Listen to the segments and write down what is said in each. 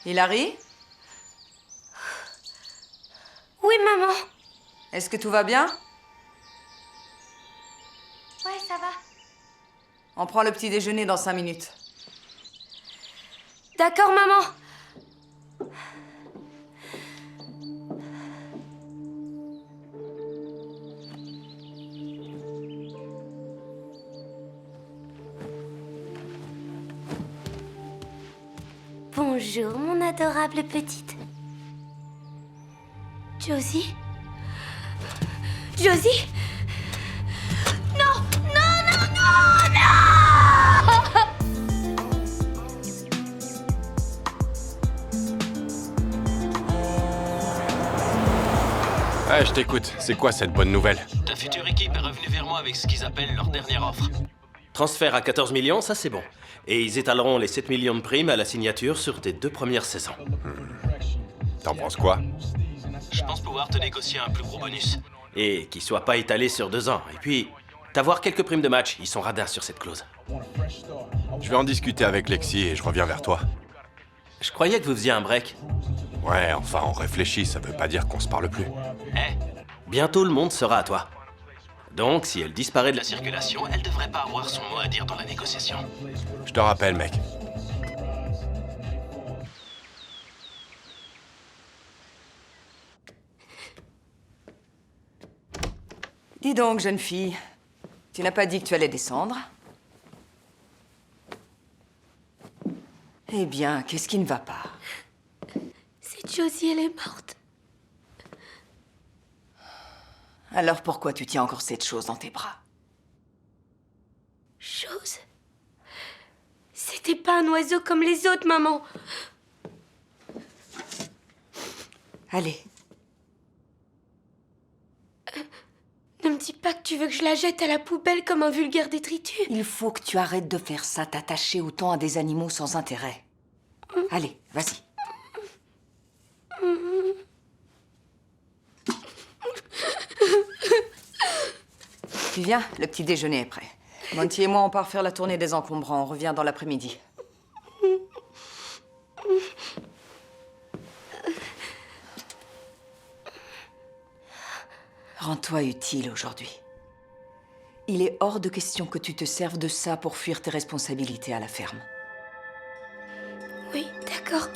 Hilary? Oui, maman. Est-ce que tout va bien? Ouais, ça va. On prend le petit déjeuner dans 5 minutes. D'accord, maman. Bonjour, mon adorable petite. Josie? Josie? Non! Non, non, non, non! Ouais, je t'écoute. C'est quoi cette bonne nouvelle? Ta future équipe est revenue vers moi avec ce qu'ils appellent leur dernière offre. Transfert à 14 millions, ça c'est bon. Et ils étaleront les 7 millions de primes à la signature sur tes 2 premières saisons. T'en penses quoi? Je pense pouvoir te négocier un plus gros bonus. Et qu'il soit pas étalé sur 2 ans. Et puis, t'avoir quelques primes de match, ils sont radins sur cette clause. Je vais en discuter avec Lexi et je reviens vers toi. Je croyais que vous faisiez un break. Ouais, enfin, on réfléchit, ça veut pas dire qu'on se parle plus. Bientôt le monde sera à toi. Donc, si elle disparaît de la circulation, elle devrait pas avoir son mot à dire dans la négociation. Je te rappelle, mec. Dis donc, jeune fille, tu n'as pas dit que tu allais descendre? Eh bien, qu'est-ce qui ne va pas? C'est Josie, elle est morte. Alors pourquoi tu tiens encore cette chose dans tes bras? Chose? C'était pas un oiseau comme les autres, maman. Allez, Ne me dis pas que tu veux que je la jette à la poubelle comme un vulgaire détritus. il faut que tu arrêtes de faire ça, t'attacher autant à des animaux sans intérêt. Allez, vas-y. Tu viens, le petit déjeuner est prêt. Monty et moi, on part faire la tournée des encombrants. On revient dans l'après-midi. Rends-toi utile aujourd'hui. Il est hors de question que tu te serves de ça pour fuir tes responsabilités à la ferme. Oui, d'accord.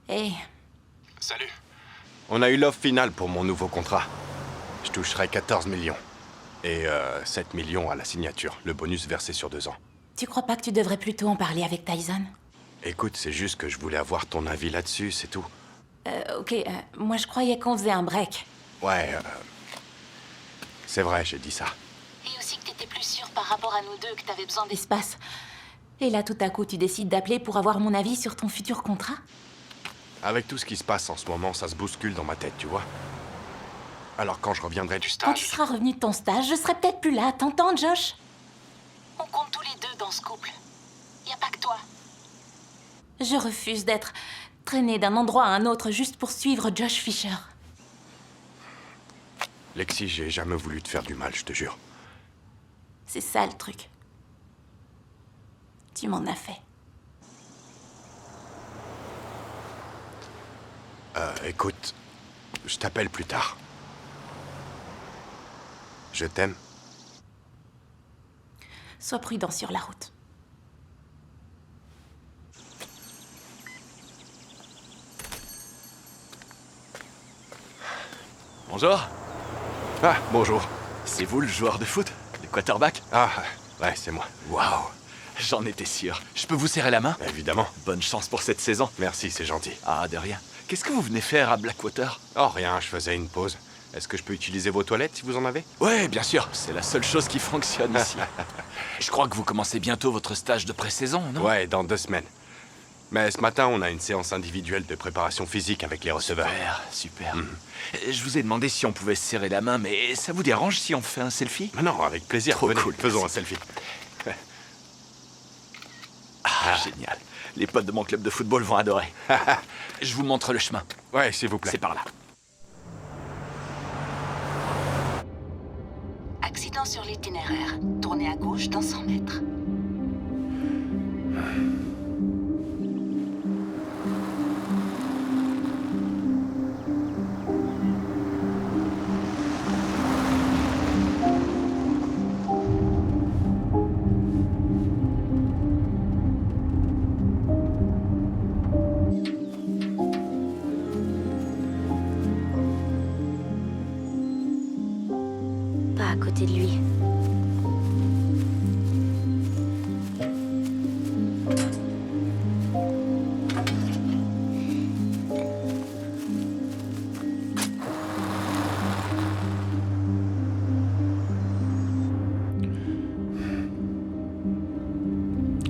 Hé, Salut. On a eu l'offre finale pour mon nouveau contrat. Je toucherai 14 millions. Et 7 millions à la signature, le bonus versé sur 2 ans. Tu crois pas que tu devrais plutôt en parler avec Tyson? Écoute, c'est juste que je voulais avoir ton avis là-dessus, c'est tout. Ok, moi je croyais qu'on faisait un break. Ouais, c'est vrai, j'ai dit ça. Et aussi que t'étais plus sûr par rapport à nous deux que t'avais besoin d'espace. Et là, tout à coup, tu décides d'appeler pour avoir mon avis sur ton futur contrat? Avec tout ce qui se passe en ce moment, ça se bouscule dans ma tête, tu vois. Alors quand je reviendrai du Quand tu stage... seras revenu de ton stage, je serai peut-être plus là, t'entends, Josh? On compte tous les deux dans ce couple. Y a pas que toi. Je refuse d'être traînée d'un endroit à un autre juste pour suivre Josh Fisher. Lexi, j'ai jamais voulu te faire du mal, je te jure. C'est ça le truc. Tu m'en as fait. Écoute, je t'appelle plus tard. Je t'aime. Sois prudent sur la route. Bonjour. Ah, bonjour. C'est vous le joueur de foot? Le quarterback? Ah, ouais, c'est moi. Waouh. J'en étais sûr. Je peux vous serrer la main? Évidemment. Bonne chance pour cette saison. Merci, c'est gentil. Ah, de rien. Qu'est-ce que vous venez faire à Blackwater? Oh, rien, je faisais une pause. Est-ce que je peux utiliser vos toilettes si vous en avez? Ouais, bien sûr. C'est la seule chose qui fonctionne ici. Je crois que vous commencez bientôt votre stage de pré-saison, non? Ouais, dans 2 semaines. Mais ce matin, on a une séance individuelle de préparation physique avec les receveurs. Super. Je vous ai demandé si on pouvait se serrer la main, mais ça vous dérange si on fait un selfie? Mais non, avec plaisir. Trop Venez, cool, faisons merci. un selfie. Génial. Les potes de mon club de football vont adorer. Je vous montre le chemin. Ouais, s'il vous plaît. C'est par là. Accident sur l'itinéraire. Tournez à gauche dans 100 mètres. Pas à côté de lui.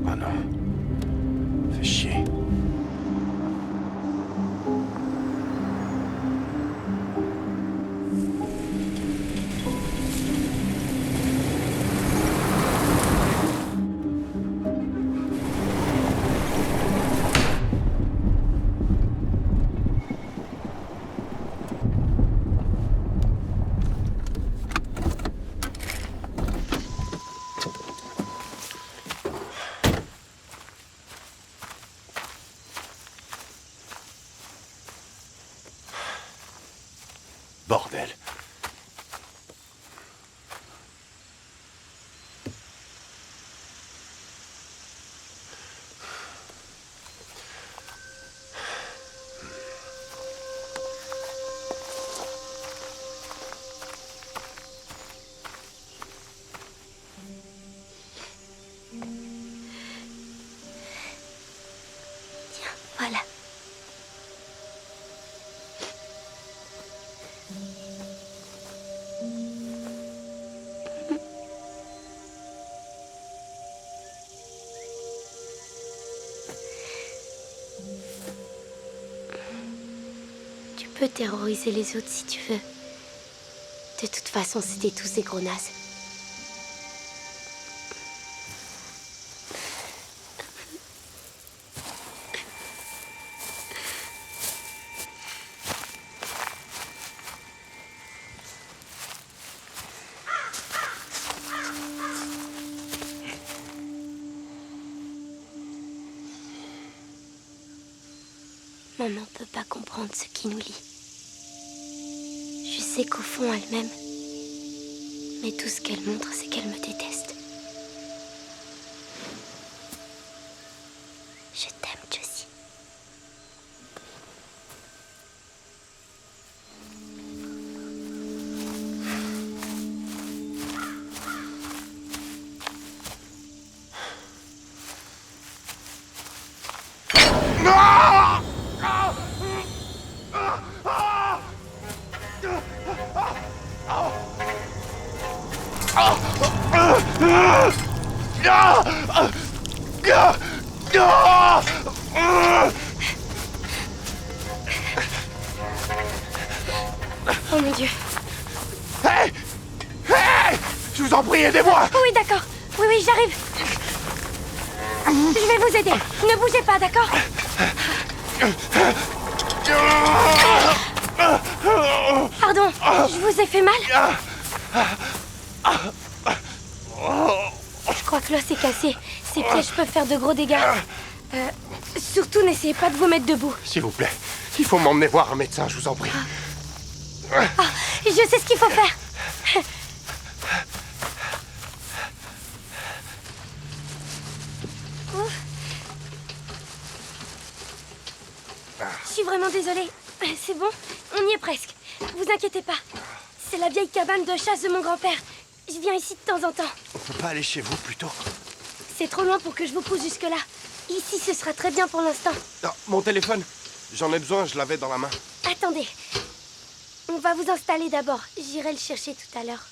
Oh non. Fais chier. Bordel. Voilà. Tu peux terroriser les autres si tu veux. De toute façon, c'était tous des gros nazes. Maman peut pas comprendre ce qui nous lie. Je sais qu'au fond, elle m'aime. Mais tout ce qu'elle montre, c'est qu'elle me déteste. Je t'aime, Josie. Oh mon Dieu. Hey! Hey! Je vous en prie, aidez-moi! Oh oui, d'accord. Oui, oui, j'arrive. Je vais vous aider. Ne bougez pas, d'accord? Pardon, je vous ai fait mal? Je crois que l'os est cassé. Ces pièges peuvent faire de gros dégâts. Surtout, n'essayez pas de vous mettre debout. S'il vous plaît, il faut m'emmener voir un médecin, je vous en prie. Ah, je sais ce qu'il faut faire. Je suis vraiment désolée. C'est bon, on y est presque. Vous inquiétez pas. C'est la vieille cabane de chasse de mon grand-père. Je viens ici de temps en temps. On peut pas aller chez vous, plutôt? C'est trop loin pour que je vous pousse jusque-là. Ici, ce sera très bien pour l'instant. Non, mon téléphone. J'en ai besoin, je l'avais dans la main. Attendez. On va vous installer d'abord. J'irai le chercher tout à l'heure.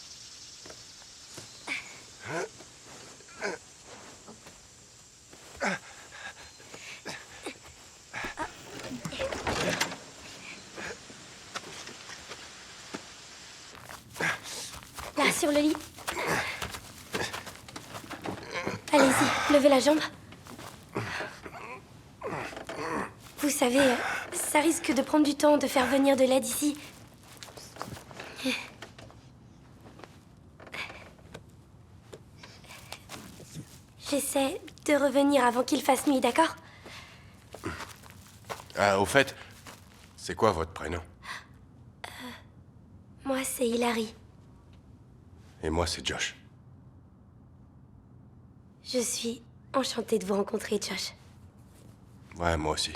Là, sur le lit. Allez-y, levez la jambe. Vous savez, ça risque de prendre du temps de faire venir de l'aide ici. J'essaie de revenir avant qu'il fasse nuit, d'accord? Au fait, c'est quoi votre prénom? Moi, c'est Hilary. Et moi, c'est Josh. Je suis enchantée de vous rencontrer, Josh. Ouais, moi aussi.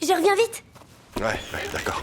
Je reviens vite. Ouais, d'accord.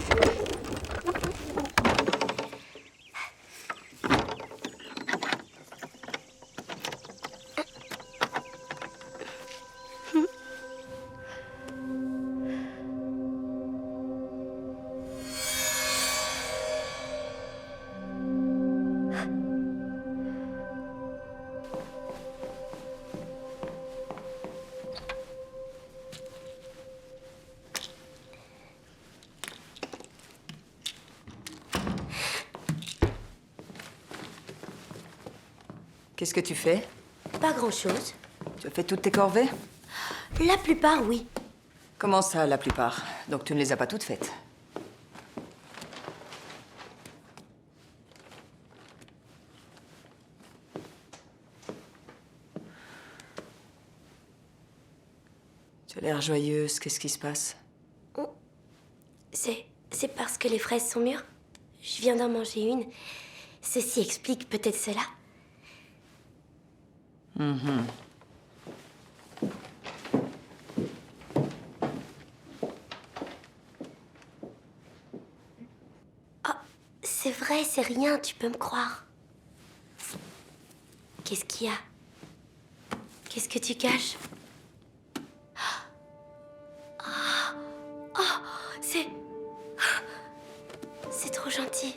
Qu'est-ce que tu fais? Pas grand-chose. Tu as fait toutes tes corvées? La plupart, oui. Comment ça, la plupart? Donc tu ne les as pas toutes faites? Tu as l'air joyeuse, qu'est-ce qui se passe? C'est parce que les fraises sont mûres. Je viens d'en manger une. Ceci explique peut-être cela. Oh, c'est vrai, c'est rien, tu peux me croire. Qu'est-ce qu'il y a? Qu'est-ce que tu caches? C'est trop gentil.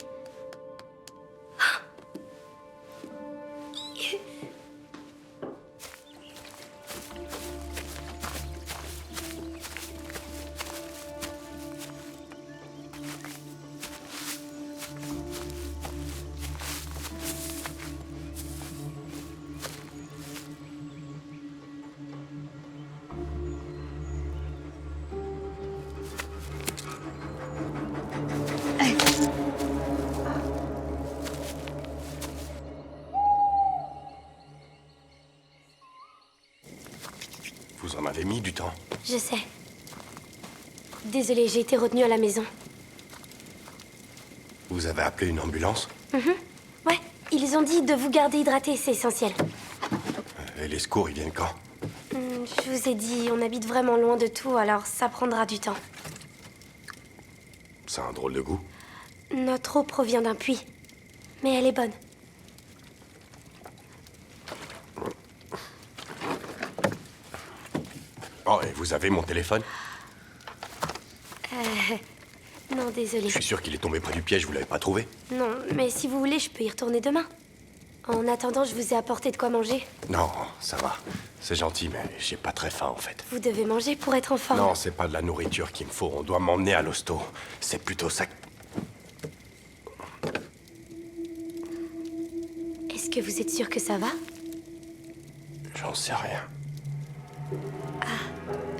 Vous en avez mis du temps. Je sais. Désolée, j'ai été retenue à la maison. Vous avez appelé une ambulance? Ouais, ils ont dit de vous garder hydraté, c'est essentiel. Et les secours, ils viennent quand? Je vous ai dit, on habite vraiment loin de tout, alors ça prendra du temps. Ça a un drôle de goût. Notre eau provient d'un puits, mais elle est bonne. Oh, et vous avez mon téléphone? Non, désolée. Je suis sûr qu'il est tombé près du piège, vous l'avez pas trouvé? Non, mais si vous voulez, je peux y retourner demain. En attendant, je vous ai apporté de quoi manger. Non, ça va. C'est gentil, mais j'ai pas très faim, en fait. Vous devez manger pour être en forme. Non, c'est pas de la nourriture qu'il me faut. On doit m'emmener à l'hosto. C'est plutôt ça. Est-ce que vous êtes sûr que ça va? J'en sais rien.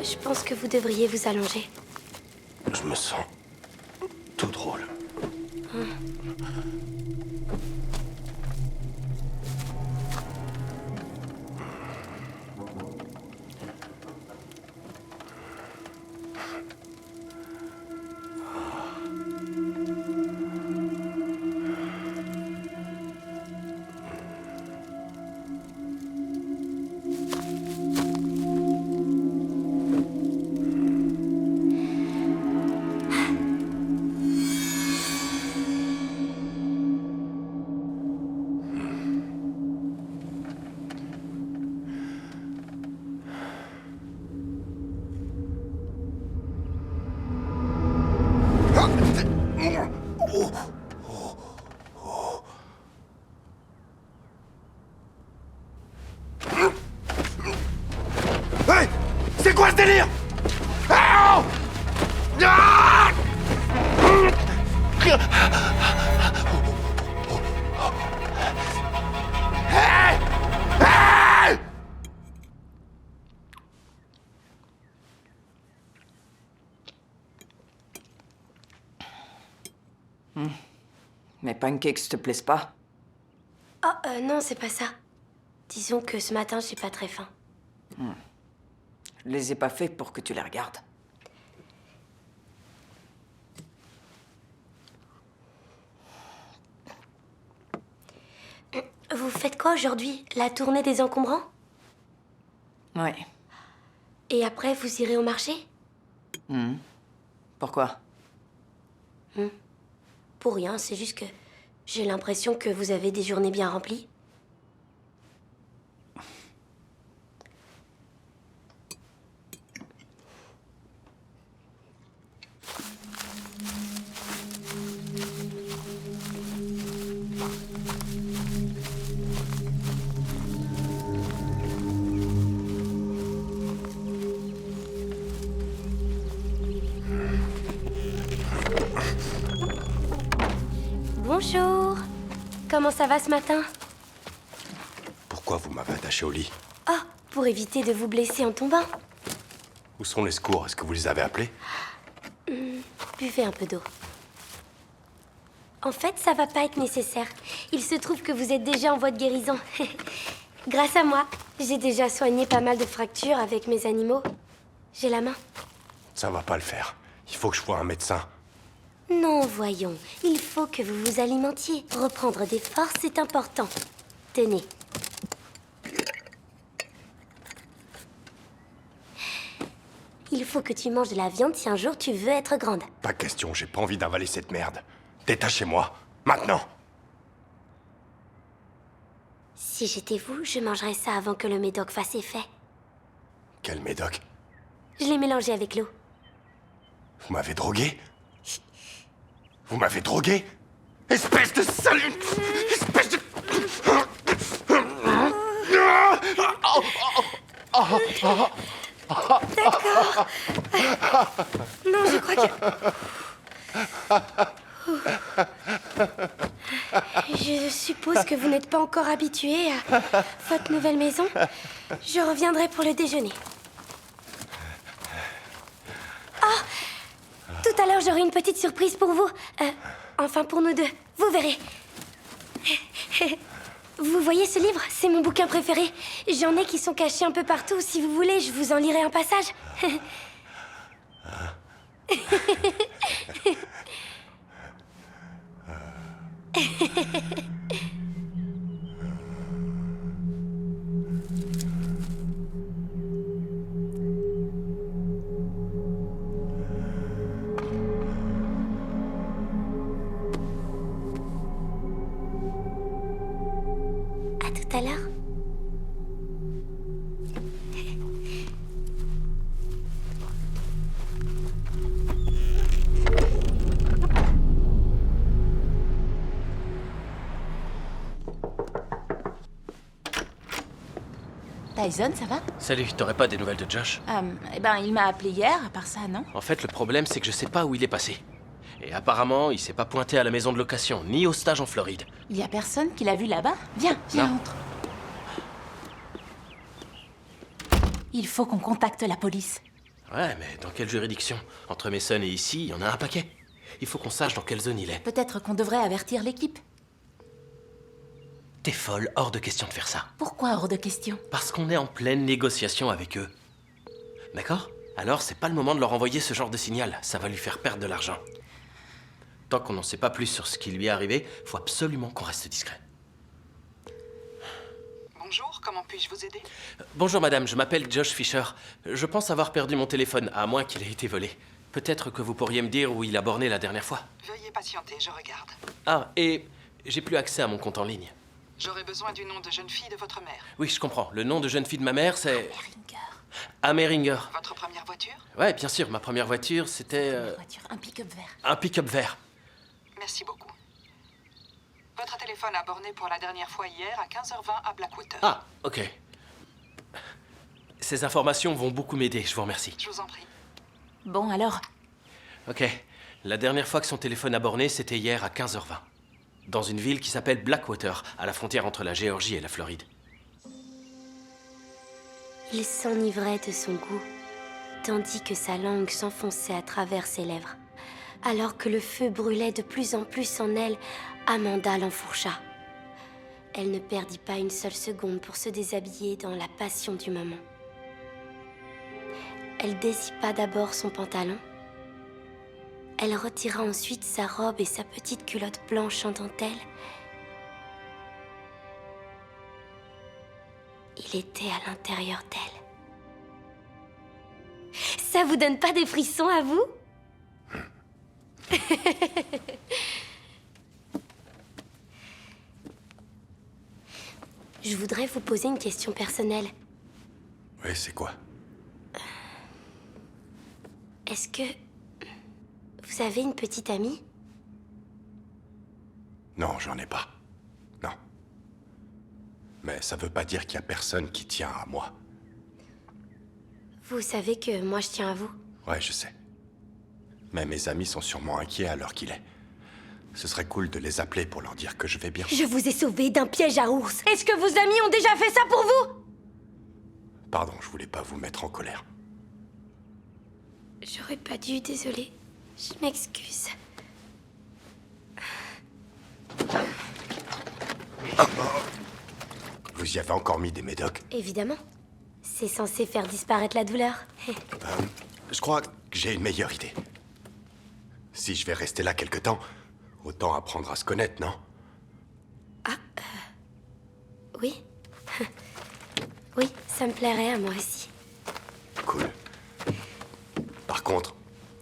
Je pense que vous devriez vous allonger. Je me sens tout drôle. Mes pancakes te plaisent pas? Oh, non, c'est pas ça. Disons que ce matin, j'ai pas très faim. Je les ai pas faits pour que tu les regardes. Vous faites quoi aujourd'hui? La tournée des encombrants? Ouais. Et après, vous irez au marché? Pourquoi? Pour rien, c'est juste que j'ai l'impression que vous avez des journées bien remplies. Bonjour. Comment ça va ce matin? Pourquoi vous m'avez attaché au lit? Oh, pour éviter de vous blesser en tombant. Où sont les secours? Est-ce que vous les avez appelés? Buvez un peu d'eau. En fait, ça va pas être nécessaire. Il se trouve que vous êtes déjà en voie de guérison. Grâce à moi, j'ai déjà soigné pas mal de fractures avec mes animaux. J'ai la main. Ça va pas le faire. Il faut que je voie un médecin. Non, voyons. Il faut que vous vous alimentiez. Reprendre des forces, c'est important. Tenez. Il faut que tu manges de la viande si un jour tu veux être grande. Pas question, j'ai pas envie d'avaler cette merde. Détachez-moi. Maintenant. Si j'étais vous, je mangerais ça avant que le médoc fasse effet. Quel médoc? Je l'ai mélangé avec l'eau. Vous m'avez drogué? Vous m'avez drogué? Espèce de salut! Espèce de... D'accord. Non, je crois que... Je suppose que vous n'êtes pas encore habitué à votre nouvelle maison. Je reviendrai pour le déjeuner. Oh! Tout à l'heure, j'aurai une petite surprise pour vous. Enfin, pour nous deux. Vous verrez. Vous voyez ce livre? C'est mon bouquin préféré. J'en ai qui sont cachés un peu partout. Si vous voulez, je vous en lirai un passage. À tout à l'heure. Tyson, ça va? Salut, t'aurais pas des nouvelles de Josh? Eh ben, il m'a appelé hier, à part ça, non? En fait, le problème, c'est que je sais pas où il est passé. Et apparemment, il s'est pas pointé à la maison de location, ni au stage en Floride. Il y a personne qui l'a vu là-bas? Viens, Non. entre. Il faut qu'on contacte la police. Ouais, mais dans quelle juridiction? Entre Mason et ici, il y en a un paquet. Il faut qu'on sache dans quelle zone il est. Peut-être qu'on devrait avertir l'équipe. T'es folle, hors de question de faire ça. Pourquoi hors de question? Parce qu'on est en pleine négociation avec eux. D'accord? Alors, c'est pas le moment de leur envoyer ce genre de signal. Ça va lui faire perdre de l'argent. Tant qu'on n'en sait pas plus sur ce qui lui est arrivé, faut absolument qu'on reste discret. Bonjour, comment puis-je vous aider? Bonjour madame, je m'appelle Josh Fisher. Je pense avoir perdu mon téléphone, à moins qu'il ait été volé. Peut-être que vous pourriez me dire où il a borné la dernière fois. Veuillez patienter, je regarde. Ah, et j'ai plus accès à mon compte en ligne. J'aurais besoin du nom de jeune fille de votre mère. Oui, je comprends. Le nom de jeune fille de ma mère, c'est... Ringer. Ameringer. Votre première voiture? Ouais, bien sûr, ma première voiture, c'était... Voiture, un pick-up vert. un pick-up vert. Merci beaucoup. Votre téléphone a borné pour la dernière fois hier à 15h20 à Blackwater. Ah, ok. Ces informations vont beaucoup m'aider, je vous remercie. Je vous en prie. Bon, alors, Ok. La dernière fois que son téléphone a borné, c'était hier à 15h20. Dans une ville qui s'appelle Blackwater, à la frontière entre la Géorgie et la Floride. Il s'enivrait de son goût, tandis que sa langue s'enfonçait à travers ses lèvres. Alors que le feu brûlait de plus en plus en elle, Amanda l'enfourcha. Elle ne perdit pas une seule seconde pour se déshabiller dans la passion du moment. Elle dézippa d'abord son pantalon. Elle retira ensuite sa robe et sa petite culotte blanche en dentelle. Il était à l'intérieur d'elle. Ça vous donne pas des frissons à vous? Je voudrais vous poser une question personnelle. Oui, c'est quoi? Est-ce que vous avez une petite amie? Non, j'en ai pas. Non. Mais ça veut pas dire qu'il y a personne qui tient à moi. Vous savez que moi je tiens à vous. Ouais, je sais. Mais mes amis sont sûrement inquiets à l'heure qu'il est. Ce serait cool de les appeler pour leur dire que je vais bien. Je vous ai sauvé d'un piège à ours. Est-ce que vos amis ont déjà fait ça pour vous? Pardon, je voulais pas vous mettre en colère. J'aurais pas dû, désolée. Je m'excuse. Vous y avez encore mis des médocs? Évidemment. C'est censé faire disparaître la douleur. Je crois que j'ai une meilleure idée. Si je vais rester là quelque temps, autant apprendre à se connaître, non? Oui. Oui, ça me plairait à moi aussi. Cool. Par contre,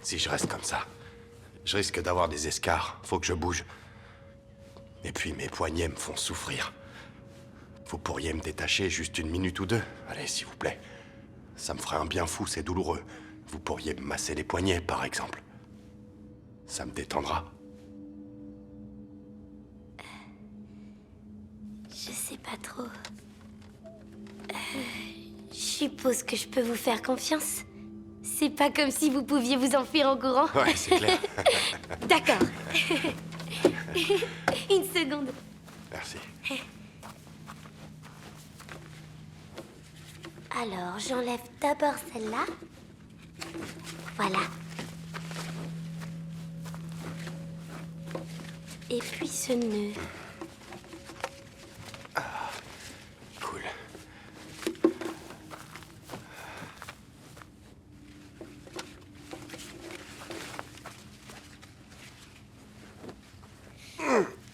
si je reste comme ça, je risque d'avoir des escarres. Faut que je bouge. Et puis mes poignets me font souffrir. Vous pourriez me détacher juste une minute ou deux? Allez, s'il vous plaît. Ça me ferait un bien fou, c'est douloureux. Vous pourriez me masser les poignets, par exemple. Ça me détendra. Je sais pas trop. Je suppose que je peux vous faire confiance. C'est pas comme si vous pouviez vous enfuir en courant. Ouais, c'est clair. D'accord. Une seconde. Merci. Alors, j'enlève d'abord celle-là. Voilà. Et puis ce nœud. Cool.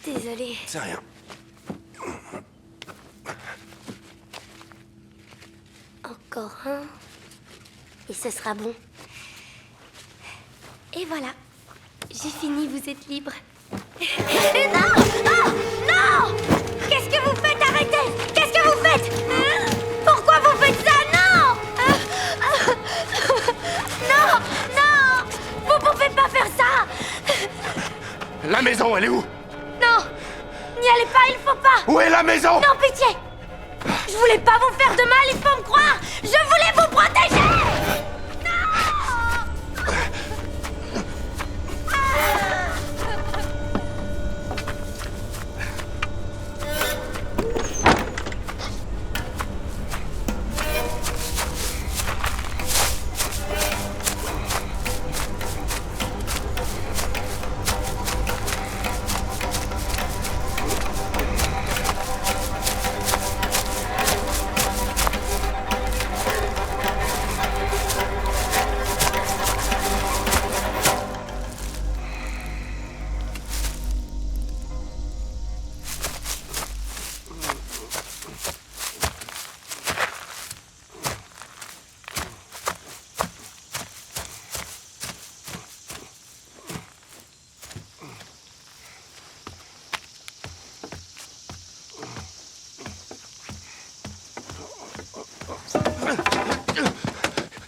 Désolée. C'est rien. Encore un. Et ce sera bon. Et voilà. J'ai fini, vous êtes libre. Non! Non! Non! Qu'est-ce que vous faites? Arrêtez! Qu'est-ce que vous faites? Pourquoi vous faites ça? Non! Non! Non! Vous pouvez pas faire ça! La maison, elle est où? Non! N'y allez pas, il faut pas! Où est la maison? Non, pitié! Je voulais pas vous faire de mal, il faut me croire! Je voulais vous protéger!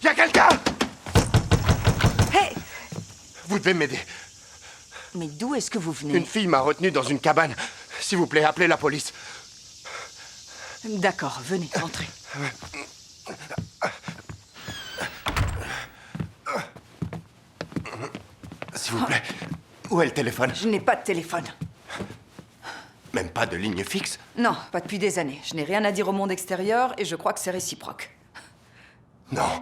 Y'a quelqu'un? Hé! Vous devez m'aider. Mais d'où est-ce que vous venez? Une fille m'a retenu dans une cabane. S'il vous plaît, appelez la police. D'accord, venez, entrez. s'il vous plaît. Où est le téléphone? Je n'ai pas de téléphone. Même pas de ligne fixe? Non, pas depuis des années. Je n'ai rien à dire au monde extérieur et je crois que c'est réciproque. Non.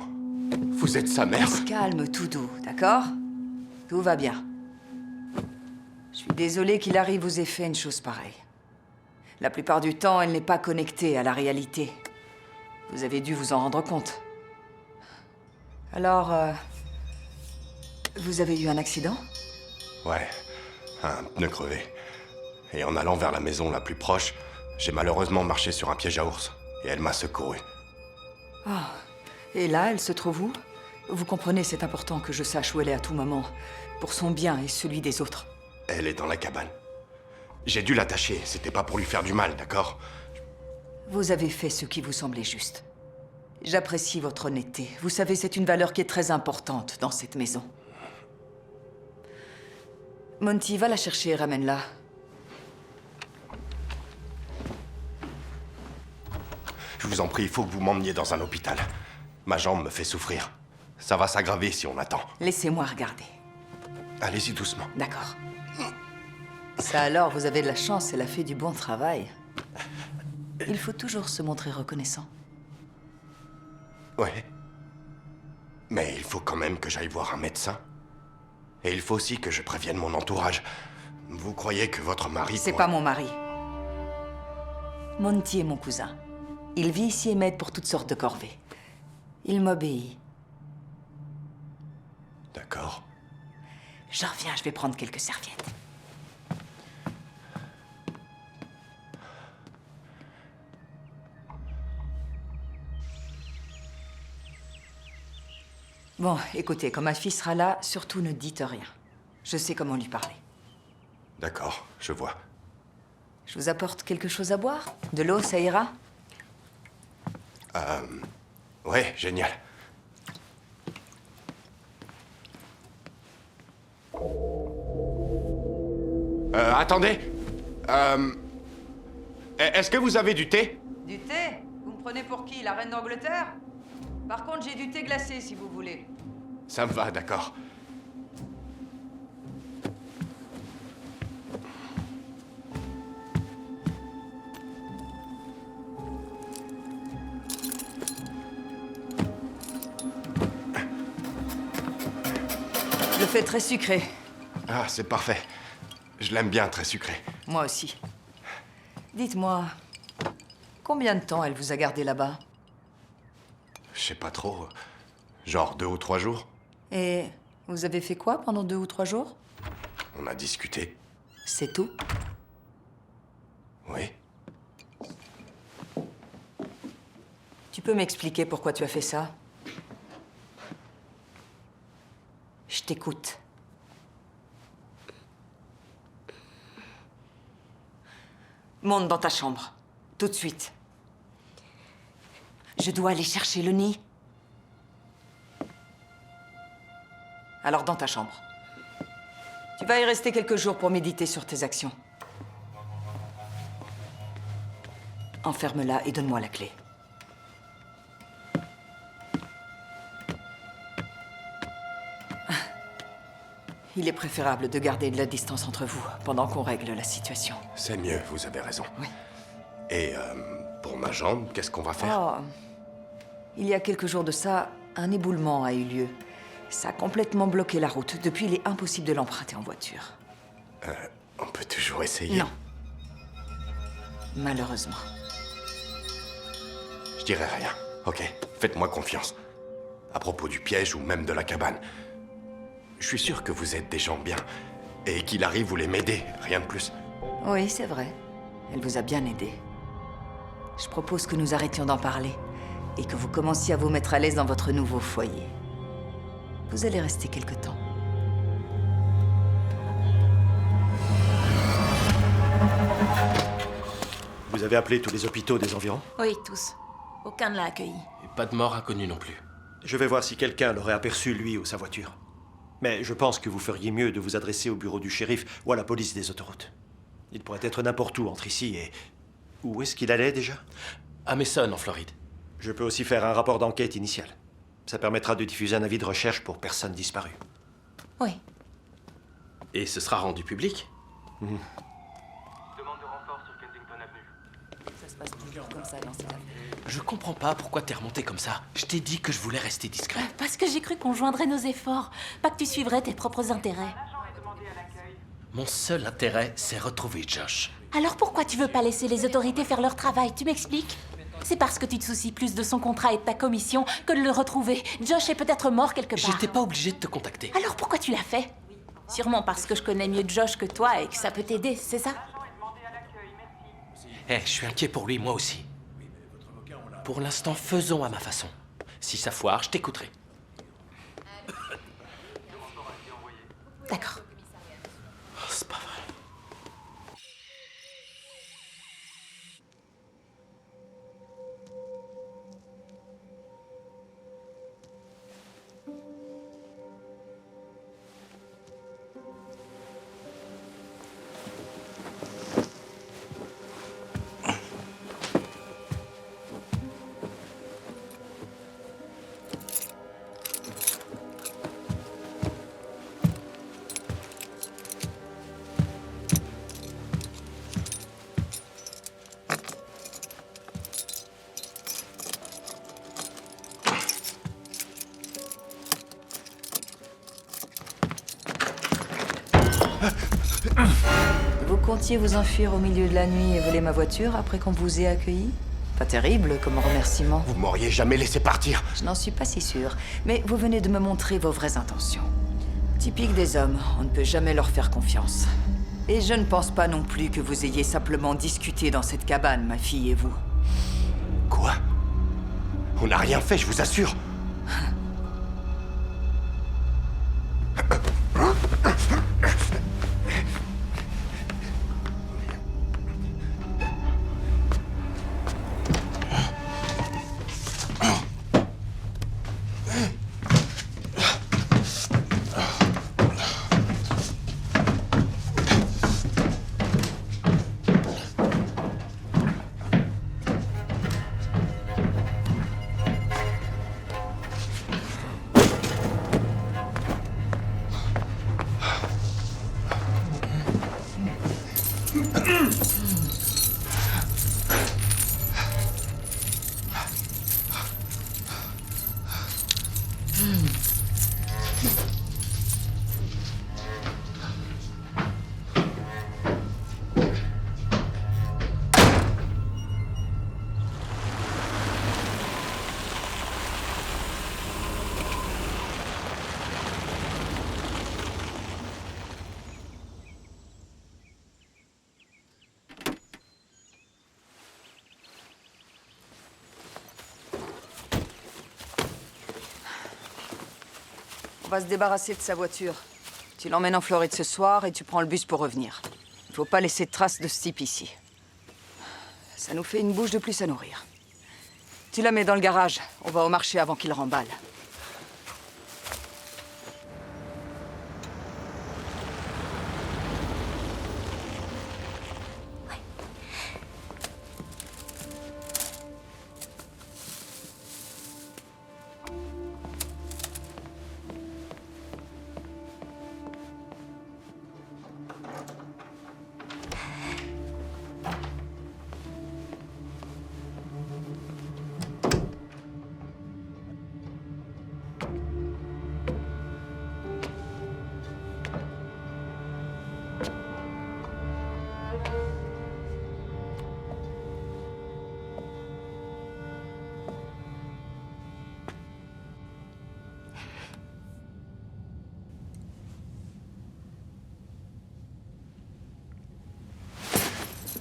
Vous êtes sa mère? Calme, tout doux, d'accord? Tout va bien. Je suis désolée qu'il arrive vous ait fait une chose pareille. La plupart du temps, elle n'est pas connectée à la réalité. Vous avez dû vous en rendre compte. Alors, vous avez eu un accident? Ouais, un pneu crevé. Et en allant vers la maison la plus proche, j'ai malheureusement marché sur un piège à ours. Et elle m'a secouru. Ah. Et là, elle se trouve où? Vous comprenez, c'est important que je sache où elle est à tout moment. Pour son bien et celui des autres. Elle est dans la cabane. J'ai dû l'attacher, c'était pas pour lui faire du mal, d'accord? Vous avez fait ce qui vous semblait juste. J'apprécie votre honnêteté. Vous savez, c'est une valeur qui est très importante dans cette maison. Monty, va la chercher et ramène-la. Je vous en prie, il faut que vous m'emmeniez dans un hôpital. Ma jambe me fait souffrir. Ça va s'aggraver si on attend. Laissez-moi regarder. Allez-y doucement. D'accord. Ça alors, vous avez de la chance, elle a fait du bon travail. Il faut toujours se montrer reconnaissant. Ouais. Mais il faut quand même que j'aille voir un médecin. Et il faut aussi que je prévienne mon entourage. Vous croyez que votre mari C'est pourrait- pas mon mari. Monty est mon cousin. Il vit ici et m'aide pour toutes sortes de corvées. Il m'obéit. D'accord. Je reviens, je vais prendre quelques serviettes. Bon, écoutez, quand ma fille sera là, surtout ne dites rien. Je sais comment lui parler. D'accord, je vois. Je vous apporte quelque chose à boire? De l'eau, ça ira? Ouais, génial. Attendez. Est-ce que vous avez du thé? Du thé? Vous me prenez pour qui? La reine d'Angleterre? Par contre, j'ai du thé glacé, si vous voulez. Ça me va, d'accord. Je le fais très sucré. Ah, c'est parfait. Je l'aime bien, très sucré. Moi aussi. Dites-moi, combien de temps elle vous a gardé là-bas? Je sais pas trop. Genre 2 ou 3 jours. Et vous avez fait quoi pendant 2 ou 3 jours? On a discuté. C'est tout? Oui. Tu peux m'expliquer pourquoi tu as fait ça? Je t'écoute. Monte dans ta chambre. Tout de suite. Je dois aller chercher le nid. Alors dans ta chambre. Tu vas y rester quelques jours pour méditer sur tes actions. Enferme-la et donne-moi la clé. Il est préférable de garder de la distance entre vous pendant qu'on règle la situation. C'est mieux, vous avez raison. Oui. Et pour ma jambe, qu'est-ce qu'on va faire? Oh. Il y a quelques jours de ça, un éboulement a eu lieu. Ça a complètement bloqué la route. Depuis, il est impossible de l'emprunter en voiture. On peut toujours essayer. Non. Malheureusement. Je dirai rien. Ok, faites-moi confiance. À propos du piège ou même de la cabane. Je suis sûr que vous êtes des gens bien. Et qu'il arrive, vous voulez m'aider, rien de plus. Oui, c'est vrai. Elle vous a bien aidé. Je propose que nous arrêtions d'en parler et que vous commenciez à vous mettre à l'aise dans votre nouveau foyer. Vous allez rester quelque temps. Vous avez appelé tous les hôpitaux des environs? Oui, tous. Aucun ne l'a accueilli. Et pas de mort inconnue non plus. Je vais voir si quelqu'un l'aurait aperçu, lui ou sa voiture. Mais je pense que vous feriez mieux de vous adresser au bureau du shérif ou à la police des autoroutes. Il pourrait être n'importe où entre ici et... Où est-ce qu'il allait déjà? À Mason, en Floride. Je peux aussi faire un rapport d'enquête initial. Ça permettra de diffuser un avis de recherche pour personnes disparues. Oui. Et ce sera rendu public? Demande de renfort sur Kensington Avenue. Ça se passe toujours comme ça dans cette affaire. Je comprends pas pourquoi t'es remonté comme ça. Je t'ai dit que je voulais rester discret. Parce que j'ai cru qu'on joindrait nos efforts, pas que tu suivrais tes propres intérêts. Mon seul intérêt, c'est retrouver Josh. Alors pourquoi tu veux pas laisser les autorités faire leur travail? Tu m'expliques? C'est parce que tu te soucies plus de son contrat et de ta commission que de le retrouver. Josh est peut-être mort quelque part. J'étais pas obligé de te contacter. Alors pourquoi tu l'as fait? Sûrement parce que je connais mieux Josh que toi et que ça peut t'aider, c'est ça? Je suis inquiet pour lui, moi aussi. Pour l'instant, faisons à ma façon. Si ça foire, je t'écouterai. D'accord. Oh, c'est pas vrai. Vous comptiez vous enfuir au milieu de la nuit et voler ma voiture après qu'on vous ait accueilli? Pas terrible comme remerciement. Vous m'auriez jamais laissé partir. Je n'en suis pas si sûre, mais vous venez de me montrer vos vraies intentions. Typique des hommes, on ne peut jamais leur faire confiance. Et je ne pense pas non plus que vous ayez simplement discuté dans cette cabane, ma fille et vous. Quoi? On n'a rien fait, je vous assure. On va se débarrasser de sa voiture. Tu l'emmènes en Floride ce soir et tu prends le bus pour revenir. Il faut pas laisser de traces de ce type ici. Ça nous fait une bouche de plus à nourrir. Tu la mets dans le garage. On va au marché avant qu'il remballe.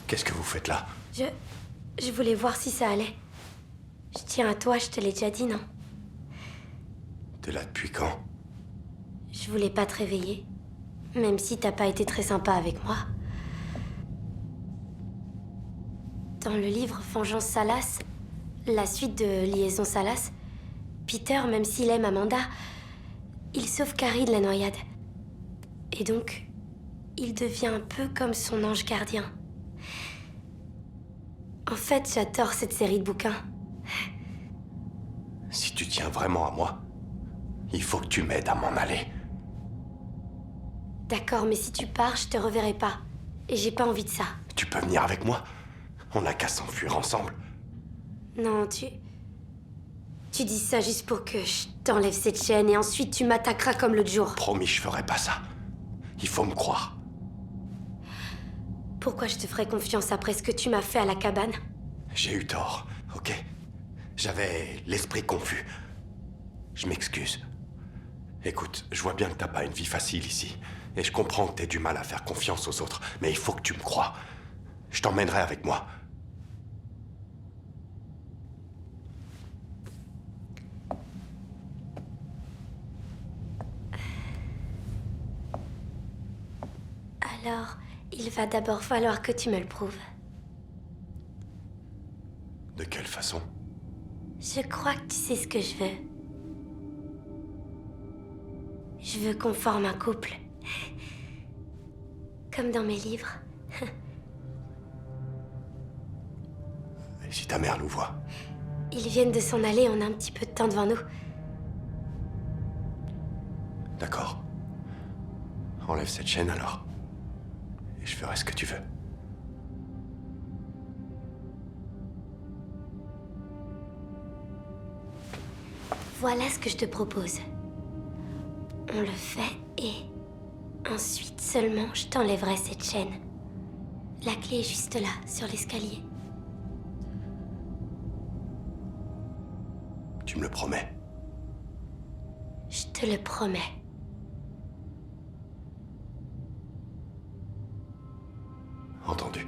Qu'est-ce que vous faites là? Je voulais voir si ça allait. Je tiens à toi, je te l'ai déjà dit, non? T'es là depuis quand? Je voulais pas te réveiller. Même si t'as pas été très sympa avec moi. Dans le livre Vengeance Salas, la suite de Liaison Salas, Peter, même s'il aime Amanda, il sauve Carrie de la noyade. Et donc, il devient un peu comme son ange gardien. En fait, j'adore cette série de bouquins. Si tu tiens vraiment à moi, il faut que tu m'aides à m'en aller. D'accord, mais si tu pars, je te reverrai pas. Et j'ai pas envie de ça. Tu peux venir avec moi? On n'a qu'à s'enfuir ensemble. Non, Tu dis ça juste pour que je t'enlève cette chaîne et ensuite tu m'attaqueras comme l'autre jour. Promis, je ferai pas ça. Il faut me croire. Pourquoi je te ferais confiance après ce que tu m'as fait à la cabane? J'ai eu tort, ok? J'avais l'esprit confus. Je m'excuse. Écoute, je vois bien que t'as pas une vie facile ici. Et je comprends que t'aies du mal à faire confiance aux autres. Mais il faut que tu me crois. Je t'emmènerai avec moi. Alors, il va d'abord falloir que tu me le prouves. De quelle façon? Je crois que tu sais ce que je veux. Je veux qu'on forme un couple. Comme dans mes livres. Et si ta mère nous voit? Ils viennent de s'en aller, on a un petit peu de temps devant nous. D'accord. Enlève cette chaîne alors. Et je ferai ce que tu veux. Voilà ce que je te propose. On le fait et... ensuite seulement je t'enlèverai cette chaîne. La clé est juste là, sur l'escalier. Tu me le promets? Je te le promets. Entendu.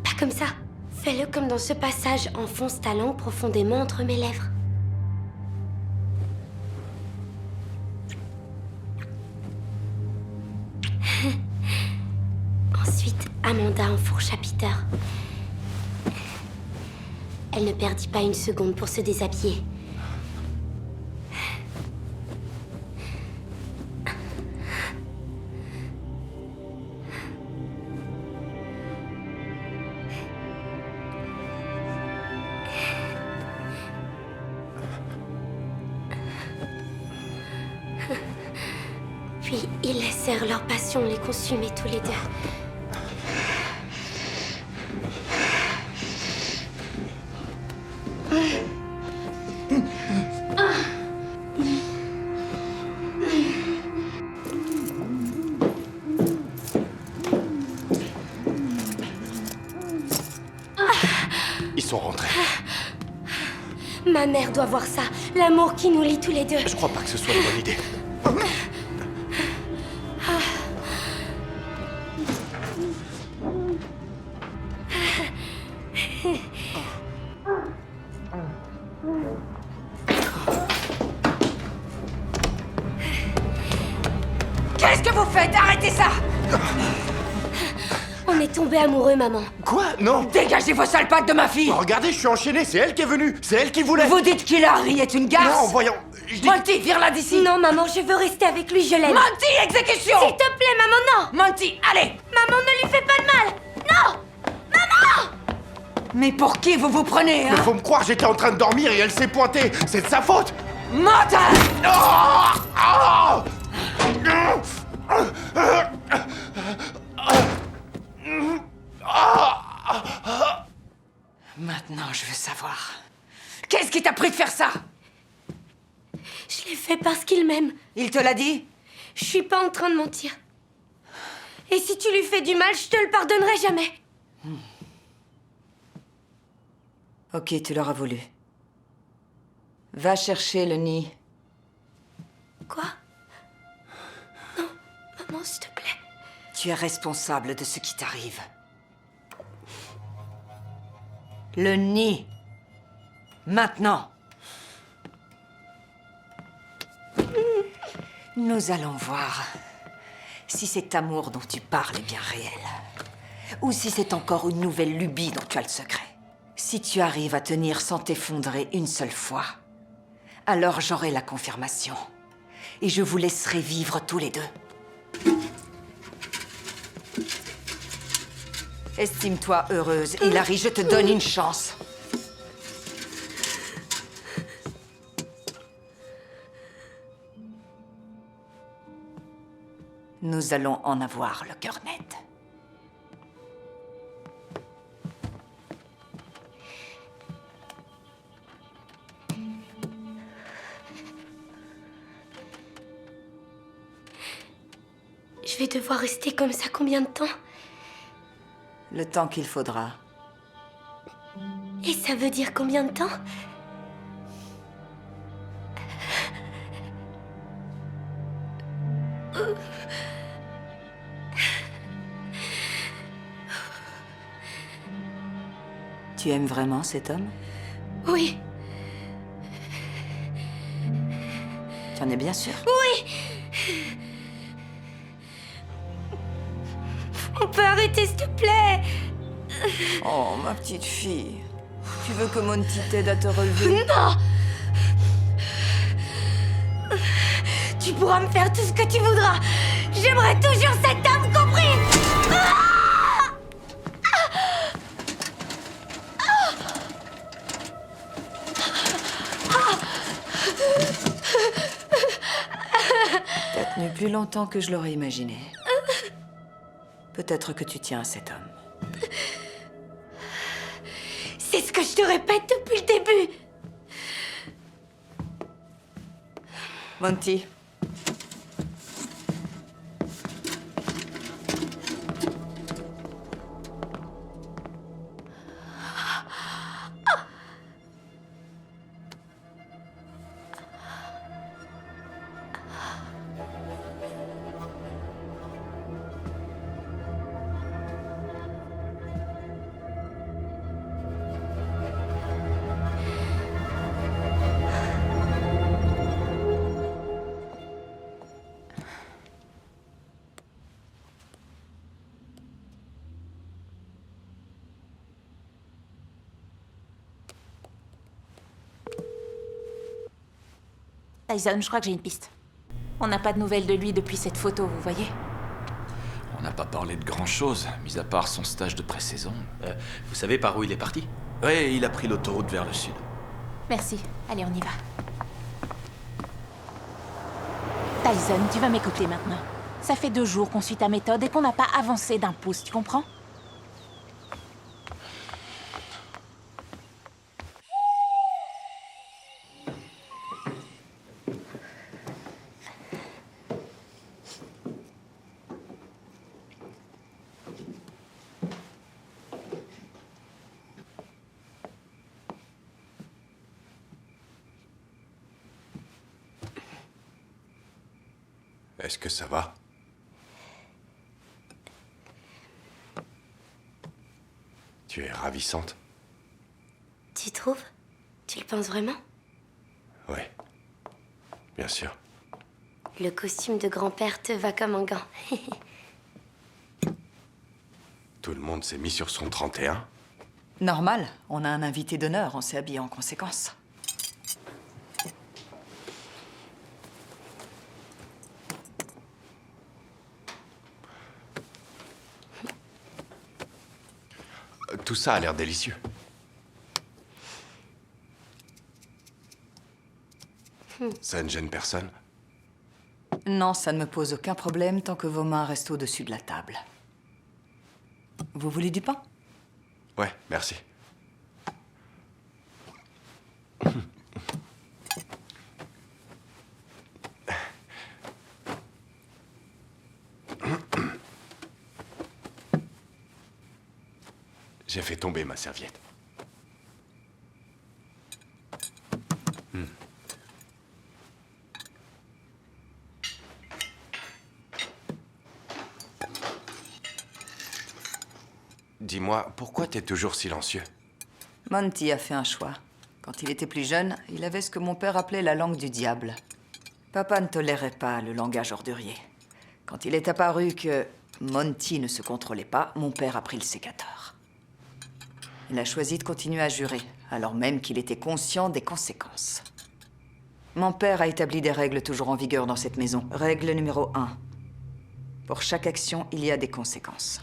Pas comme ça. Fais-le comme dans ce passage. Enfonce ta langue profondément entre mes lèvres. Ensuite, Amanda enfourcha Peter. Elle ne perdit pas une seconde pour se déshabiller. Puis ils laissèrent leur passion les consumer tous les deux. Ils sont rentrés. Ma mère doit voir ça. L'amour qui nous lie tous les deux. Je crois pas que ce soit une bonne idée. Qu'est-ce que vous faites? Arrêtez ça! On est tombés amoureux, maman. Quoi? Non! Dégagez vos sales pattes de ma fille! Regardez, je suis enchaîné, c'est elle qui est venue, c'est elle qui voulait. Vous dites qu'Hilary est une garce? Non, voyons, je dis... Monty, vire-la d'ici! Non, maman, je veux rester avec lui, je l'aime. Monty, exécution! S'il te plaît, maman, non! Monty, allez! Maman, ne lui fais pas de mal! Non! Maman! Mais pour qui vous vous prenez, Mais hein? faut me croire, j'étais en train de dormir et elle s'est pointée, c'est de sa faute! Menteur! Maintenant, je veux savoir. Qu'est-ce qui t'a pris de faire ça? Je l'ai fait parce qu'il m'aime. Il te l'a dit? Je suis pas en train de mentir. Et si tu lui fais du mal, je te le pardonnerai jamais. Ok, tu l'auras voulu. Va chercher le nid. Quoi? Non, maman, s'il te plaît. Tu es responsable de ce qui t'arrive. Le nid. Maintenant. Nous allons voir si cet amour dont tu parles est bien réel. Ou si c'est encore une nouvelle lubie dont tu as le secret. Si tu arrives à tenir sans t'effondrer une seule fois, Alors j'aurai la confirmation. Et je vous laisserai vivre tous les deux. Estime-toi heureuse, Hilary, je te donne une chance. Nous allons en avoir le cœur net. Je vais devoir rester comme ça combien de temps? Le temps qu'il faudra. Et ça veut dire combien de temps? Tu aimes vraiment cet homme? Oui, Tu en es bien sûre? on peut arrêter s'il te plaît. Oh, ma petite fille. Tu veux que Monty t'aide à te relever? Non. Tu pourras me faire tout ce que tu voudras. J'aimerai toujours cet homme, compris? T'as tenu plus longtemps que je l'aurais imaginé. Peut-être que tu tiens à cet homme. C'est ce que je te répète depuis le début. Monty. Tyson, je crois que j'ai une piste. On n'a pas de nouvelles de lui depuis cette photo, vous voyez? On n'a pas parlé de grand-chose, mis à part son stage de pré-saison. Vous savez par où il est parti? Ouais, il a pris l'autoroute vers le sud. Merci. Allez, on y va. Tyson, tu vas m'écouter maintenant. Ça fait 2 jours qu'on suit ta méthode et qu'on n'a pas avancé d'un pouce, tu comprends? Est-ce que ça va? Tu es ravissante. Tu trouves? Tu le penses vraiment? Oui. Bien sûr. Le costume de grand-père te va comme un gant. Tout le monde s'est mis sur son 31. Normal, on a un invité d'honneur, on s'est habillé en conséquence. Tout ça a l'air délicieux. Ça ne gêne personne? Non, ça ne me pose aucun problème tant que vos mains restent au-dessus de la table. Vous voulez du pain? Ouais, merci. J'ai fait tomber ma serviette. Dis-moi, pourquoi t'es toujours silencieux? Monty a fait un choix. Quand il était plus jeune, il avait ce que mon père appelait la langue du diable. Papa ne tolérait pas le langage ordurier. Quand il est apparu que Monty ne se contrôlait pas, mon père a pris le sécateur. Il a choisi de continuer à jurer, alors même qu'il était conscient des conséquences. Mon père a établi des règles toujours en vigueur dans cette maison. Règle numéro 1. Pour chaque action, il y a des conséquences.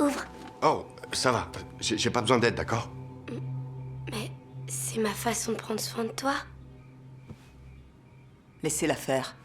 Ouvre. Oh, ça va. J'ai pas besoin d'aide, d'accord? Mais c'est ma façon de prendre soin de toi. Laissez-la faire.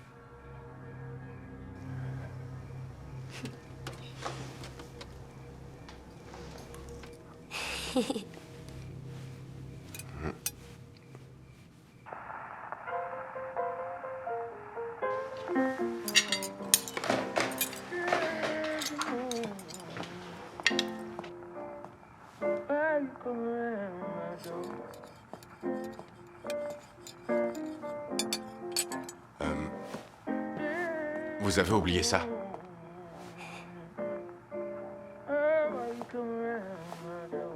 Vous avez oublié ça.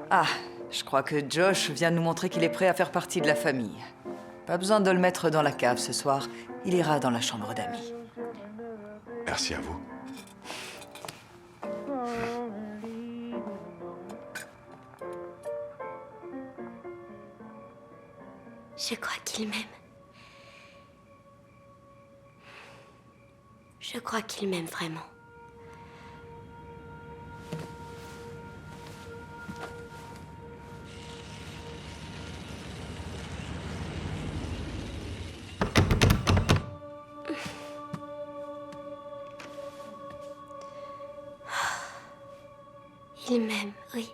Ah, je crois que Josh vient de nous montrer qu'il est prêt à faire partie de la famille. Pas besoin de le mettre dans la cave ce soir. Il ira dans la chambre d'amis. Merci à vous. Je crois qu'il m'aime. Je crois qu'il m'aime vraiment. Il m'aime, oui.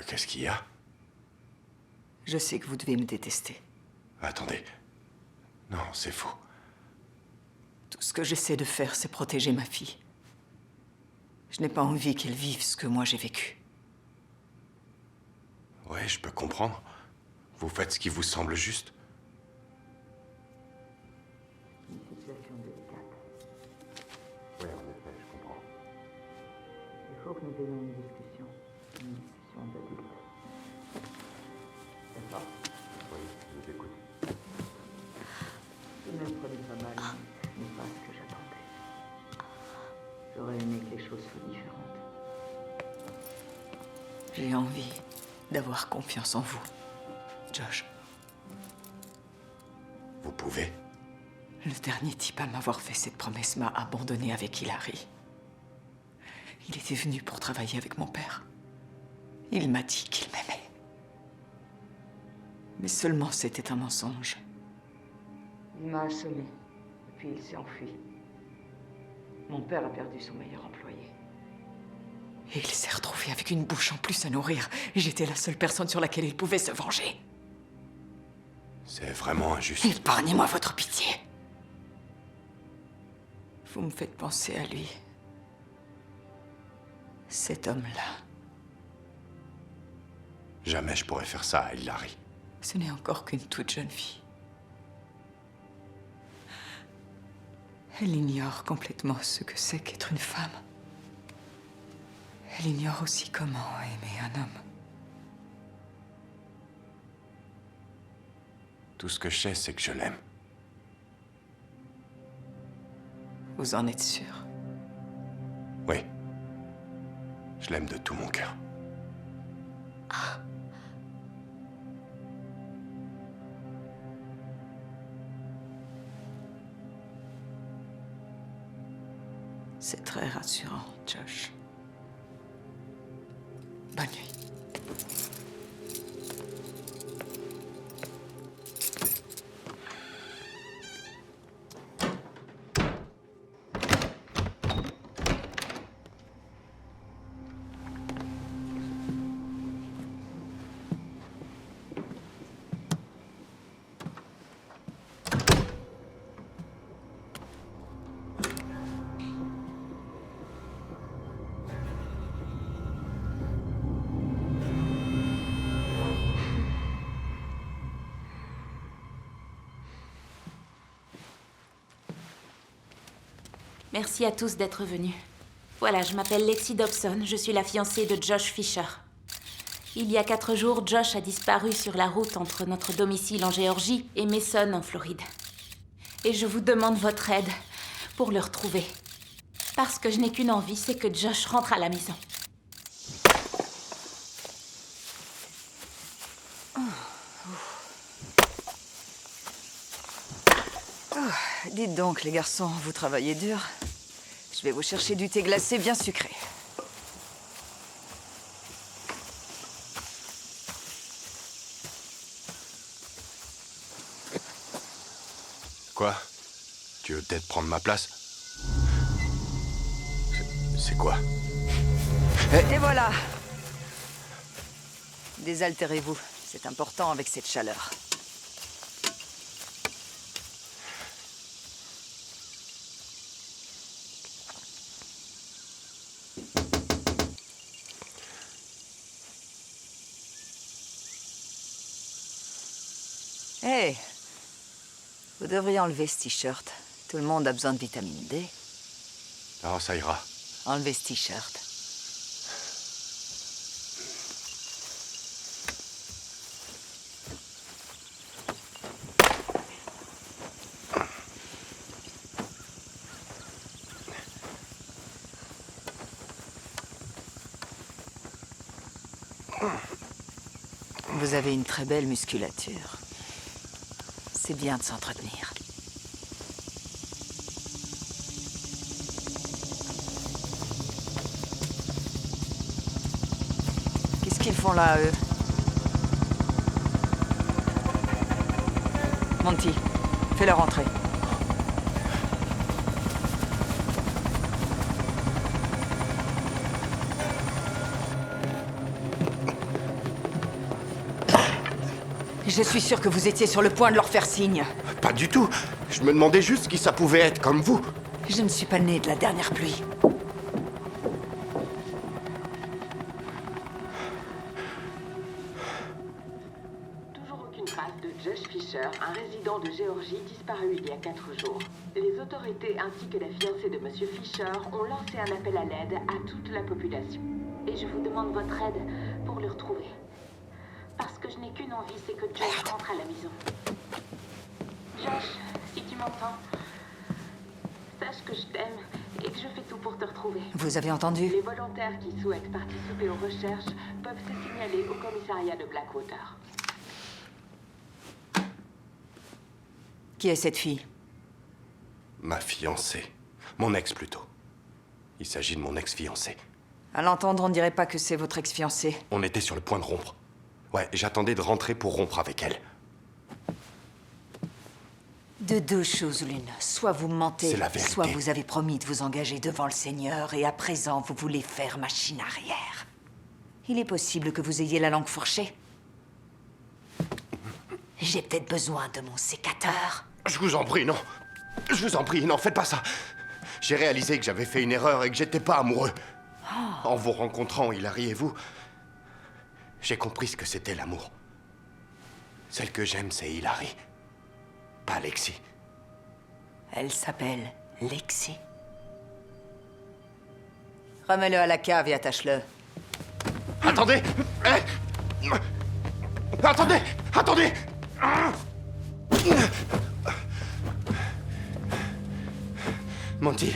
Qu'est-ce qu'il y a? Je sais que vous devez me détester. Attendez. Non, c'est faux. Tout ce que j'essaie de faire, c'est protéger ma fille. Je n'ai pas envie qu'elle vive ce que moi j'ai vécu. Ouais, je peux comprendre. Vous faites ce qui vous semble juste. Une situation délicate. Oui, en effet, je comprends. Il faut que nous ayons une discussion. Une discussion d'adulte. D'accord? Oui, je vous écoute. J'ai envie d'avoir confiance en vous, Josh. Vous pouvez? Le dernier type à m'avoir fait cette promesse m'a abandonné avec Hilary. Il était venu pour travailler avec mon père. Il m'a dit qu'il m'aimait. Mais seulement c'était un mensonge. Il m'a assommé, puis il s'est enfui. Mon père a perdu son meilleur employé. Et il s'est retrouvé avec une bouche en plus à nourrir. J'étais la seule personne sur laquelle il pouvait se venger. C'est vraiment injuste. Épargnez-moi votre pitié. Vous me faites penser à lui. Cet homme-là. Jamais je pourrais faire ça à Hilary. Ce n'est encore qu'une toute jeune fille. Elle ignore complètement ce que c'est qu'être une femme. Elle ignore aussi comment aimer un homme. Tout ce que je sais, c'est que je l'aime. Vous en êtes sûr? Oui. Je l'aime de tout mon cœur. C'est très rassurant, Josh. Bonne nuit. Merci à tous d'être venus. Voilà, je m'appelle Lexi Dobson, je suis la fiancée de Josh Fisher. Il y a 4 jours, Josh a disparu sur la route entre notre domicile en Géorgie et Mason en Floride. Et je vous demande votre aide pour le retrouver. Parce que je n'ai qu'une envie, c'est que Josh rentre à la maison. Dites donc, les garçons, vous travaillez dur. Je vais vous chercher du thé glacé bien sucré. Quoi? Tu veux peut-être prendre ma place? C'est quoi? Et voilà! Désaltérez-vous. C'est important avec cette chaleur. Hey, vous devriez enlever ce t-shirt. Tout le monde a besoin de vitamine D. Non, ça ira. Enlevez ce t-shirt. Vous avez une très belle musculature. C'est bien de s'entretenir. Qu'est-ce qu'ils font là, eux? Monty, fais-leur entrer. Je suis sûre que vous étiez sur le point de leur faire signe. Pas du tout. Je me demandais juste qui ça pouvait être, comme vous. Je ne suis pas née de la dernière pluie. Toujours aucune trace de Josh Fisher, un résident de Géorgie disparu il y a 4 jours. Les autorités ainsi que la fiancée de Monsieur Fisher ont lancé un appel à l'aide à toute la population. Et je vous demande votre aide pour le retrouver. Parce que je n'ai qu'une envie, c'est que Josh rentre à la maison. Josh, si tu m'entends, sache que je t'aime et que je fais tout pour te retrouver. Vous avez entendu? Les volontaires qui souhaitent participer aux recherches peuvent se signaler au commissariat de Blackwater. Qui est cette fille? Ma fiancée. Mon ex, plutôt. Il s'agit de mon ex-fiancée. À l'entendre, on dirait pas que c'est votre ex-fiancé. On était sur le point de rompre. Ouais, j'attendais de rentrer pour rompre avec elle. De deux choses l'une. Soit vous mentez, C'est la vérité. soit vous avez promis de vous engager devant le Seigneur, et à présent, vous voulez faire machine arrière. Il est possible que vous ayez la langue fourchée. J'ai peut-être besoin de mon sécateur. Je vous en prie, non. Je vous en prie, non, faites pas ça. J'ai réalisé que j'avais fait une erreur et que j'étais pas amoureux. En vous rencontrant, Hilary et vous, j'ai compris ce que c'était l'amour. Celle que j'aime, c'est Hilary. Pas Lexi. Elle s'appelle Lexi. Remets-le à la cave et attache-le. Attendez! Eh! Attendez! Attendez! Monty,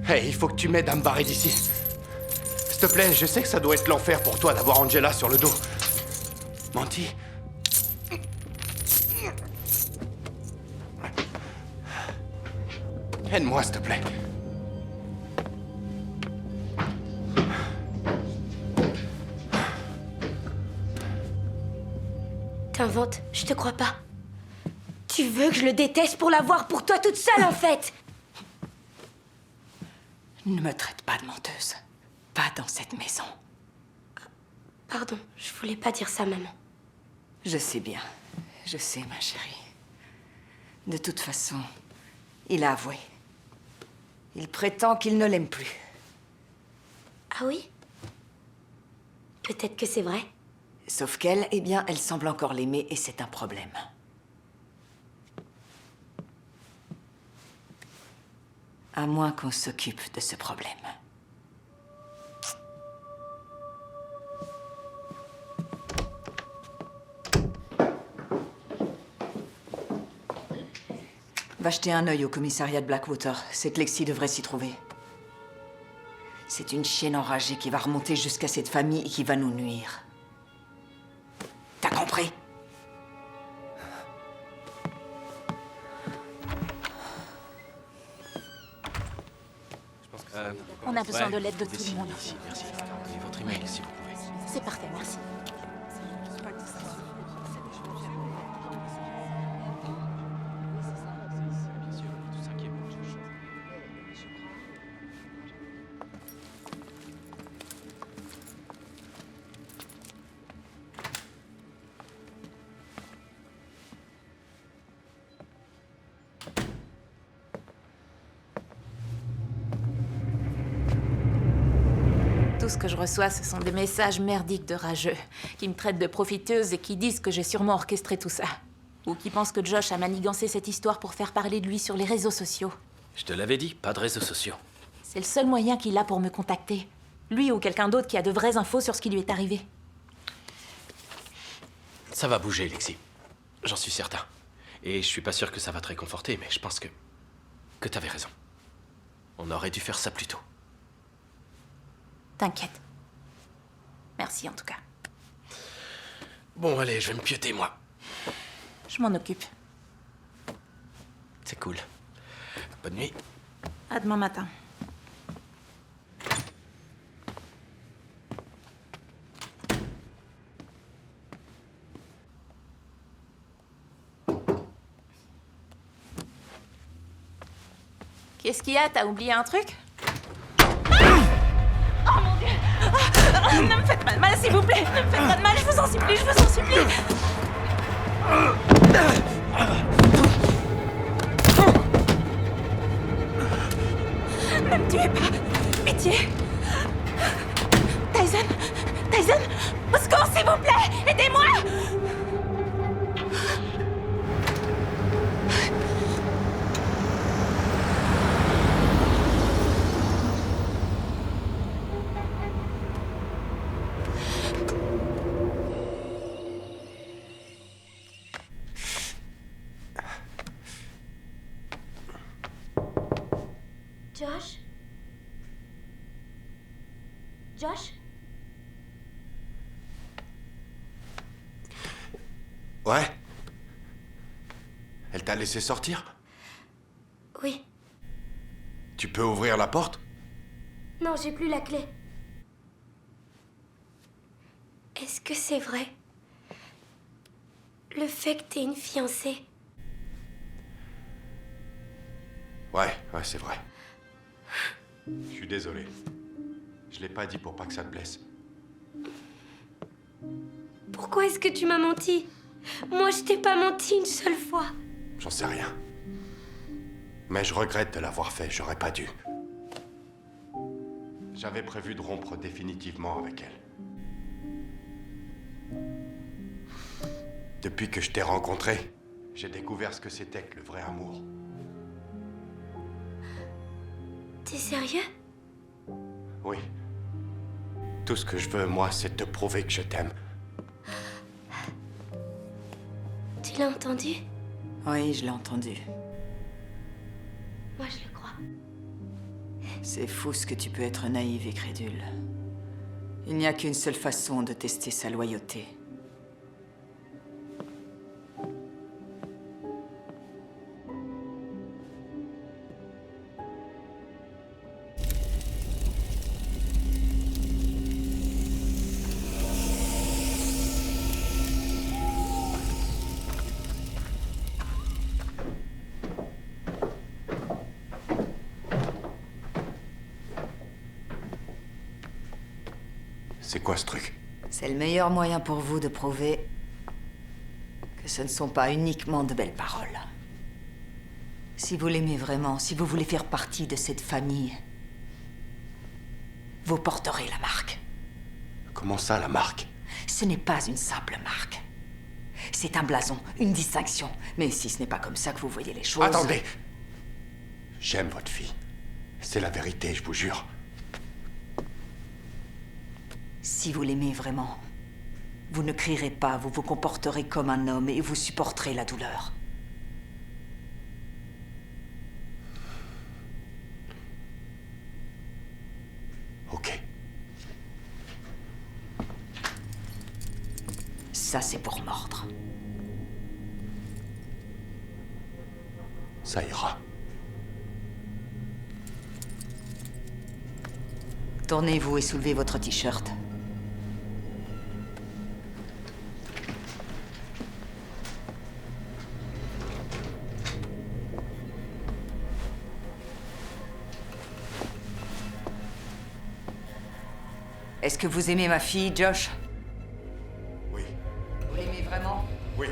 hey, il faut que tu m'aides à me barrer d'ici. S'il te plaît, je sais que ça doit être l'enfer pour toi d'avoir Angela sur le dos. Monty? Aide-moi, s'il te plaît. T'inventes, je te crois pas. Tu veux que je le déteste pour l'avoir pour toi toute seule, en fait? Ne me traite pas de menteuse. Pas dans cette maison. Pardon, je voulais pas dire ça, maman. Je sais bien. Je sais, ma chérie. De toute façon, il a avoué. Il prétend qu'il ne l'aime plus. Ah oui? Peut-être que c'est vrai. Sauf qu'elle, eh bien, elle semble encore l'aimer et c'est un problème. À moins qu'on s'occupe de ce problème. Va jeter un œil au commissariat de Blackwater. C'est que Lexi devrait s'y trouver. C'est une chienne enragée qui va remonter jusqu'à cette famille et qui va nous nuire. T'as compris? On a besoin de l'aide de vous tout pouvez le monde. signer ici, merci. Et votre email, si vous pouvez. C'est parfait, merci. Tout ce que je reçois, ce sont des messages merdiques de rageux, qui me traitent de profiteuse et qui disent que j'ai sûrement orchestré tout ça. Ou qui pensent que Josh a manigancé cette histoire pour faire parler de lui sur les réseaux sociaux. Je te l'avais dit, pas de réseaux sociaux. C'est le seul moyen qu'il a pour me contacter. Lui ou quelqu'un d'autre qui a de vraies infos sur ce qui lui est arrivé. Ça va bouger, Lexi. J'en suis certain. Et je suis pas sûr que ça va te réconforter, mais je pense que t'avais raison. On aurait dû faire ça plus tôt. T'inquiète. Merci en tout cas. Bon, allez, je vais me pieuter, moi. Je m'en occupe. C'est cool. Bonne nuit. À demain matin. Qu'est-ce qu'il y a? T'as oublié un truc? Oh mon Dieu! Ne me faites pas de mal, s'il vous plaît! Ne me faites pas de mal, je vous en supplie, je vous en supplie! Ne me tuez pas! Pitié! Tyson! Tyson! Au secours, s'il vous plaît! Aidez-moi! Josh? Josh? Ouais? Elle t'a laissé sortir? Oui. Tu peux ouvrir la porte? Non, j'ai plus la clé. Est-ce que c'est vrai? Le fait que t'aies une fiancée. Ouais, c'est vrai. Je suis désolé. Je l'ai pas dit pour pas que ça te blesse. Pourquoi est-ce que tu m'as menti? Moi, je t'ai pas menti une seule fois. J'en sais rien. Mais je regrette de l'avoir fait, j'aurais pas dû. J'avais prévu de rompre définitivement avec elle. Depuis que je t'ai rencontré, j'ai découvert ce que c'était que le vrai amour. T'es sérieux? Oui. Tout ce que je veux, moi, c'est te prouver que je t'aime. Tu l'as entendu? Oui, je l'ai entendu. Moi, je le crois. C'est fou ce que tu peux être naïve et crédule. Il n'y a qu'une seule façon de tester sa loyauté. C'est quoi ce truc? C'est le meilleur moyen pour vous de prouver que ce ne sont pas uniquement de belles paroles. Si vous l'aimez vraiment, si vous voulez faire partie de cette famille, vous porterez la marque. Comment ça, la marque? Ce n'est pas une simple marque. C'est un blason, une distinction. Mais si ce n'est pas comme ça que vous voyez les choses... Attendez! J'aime votre fille. C'est la vérité, je vous jure. Si vous l'aimez vraiment, vous ne crierez pas, vous vous comporterez comme un homme et vous supporterez la douleur. Ok. Ça, c'est pour mordre. Ça ira. Tournez-vous et soulevez votre t-shirt. Est-ce que vous aimez ma fille, Josh? Oui. Vous l'aimez vraiment? Oui.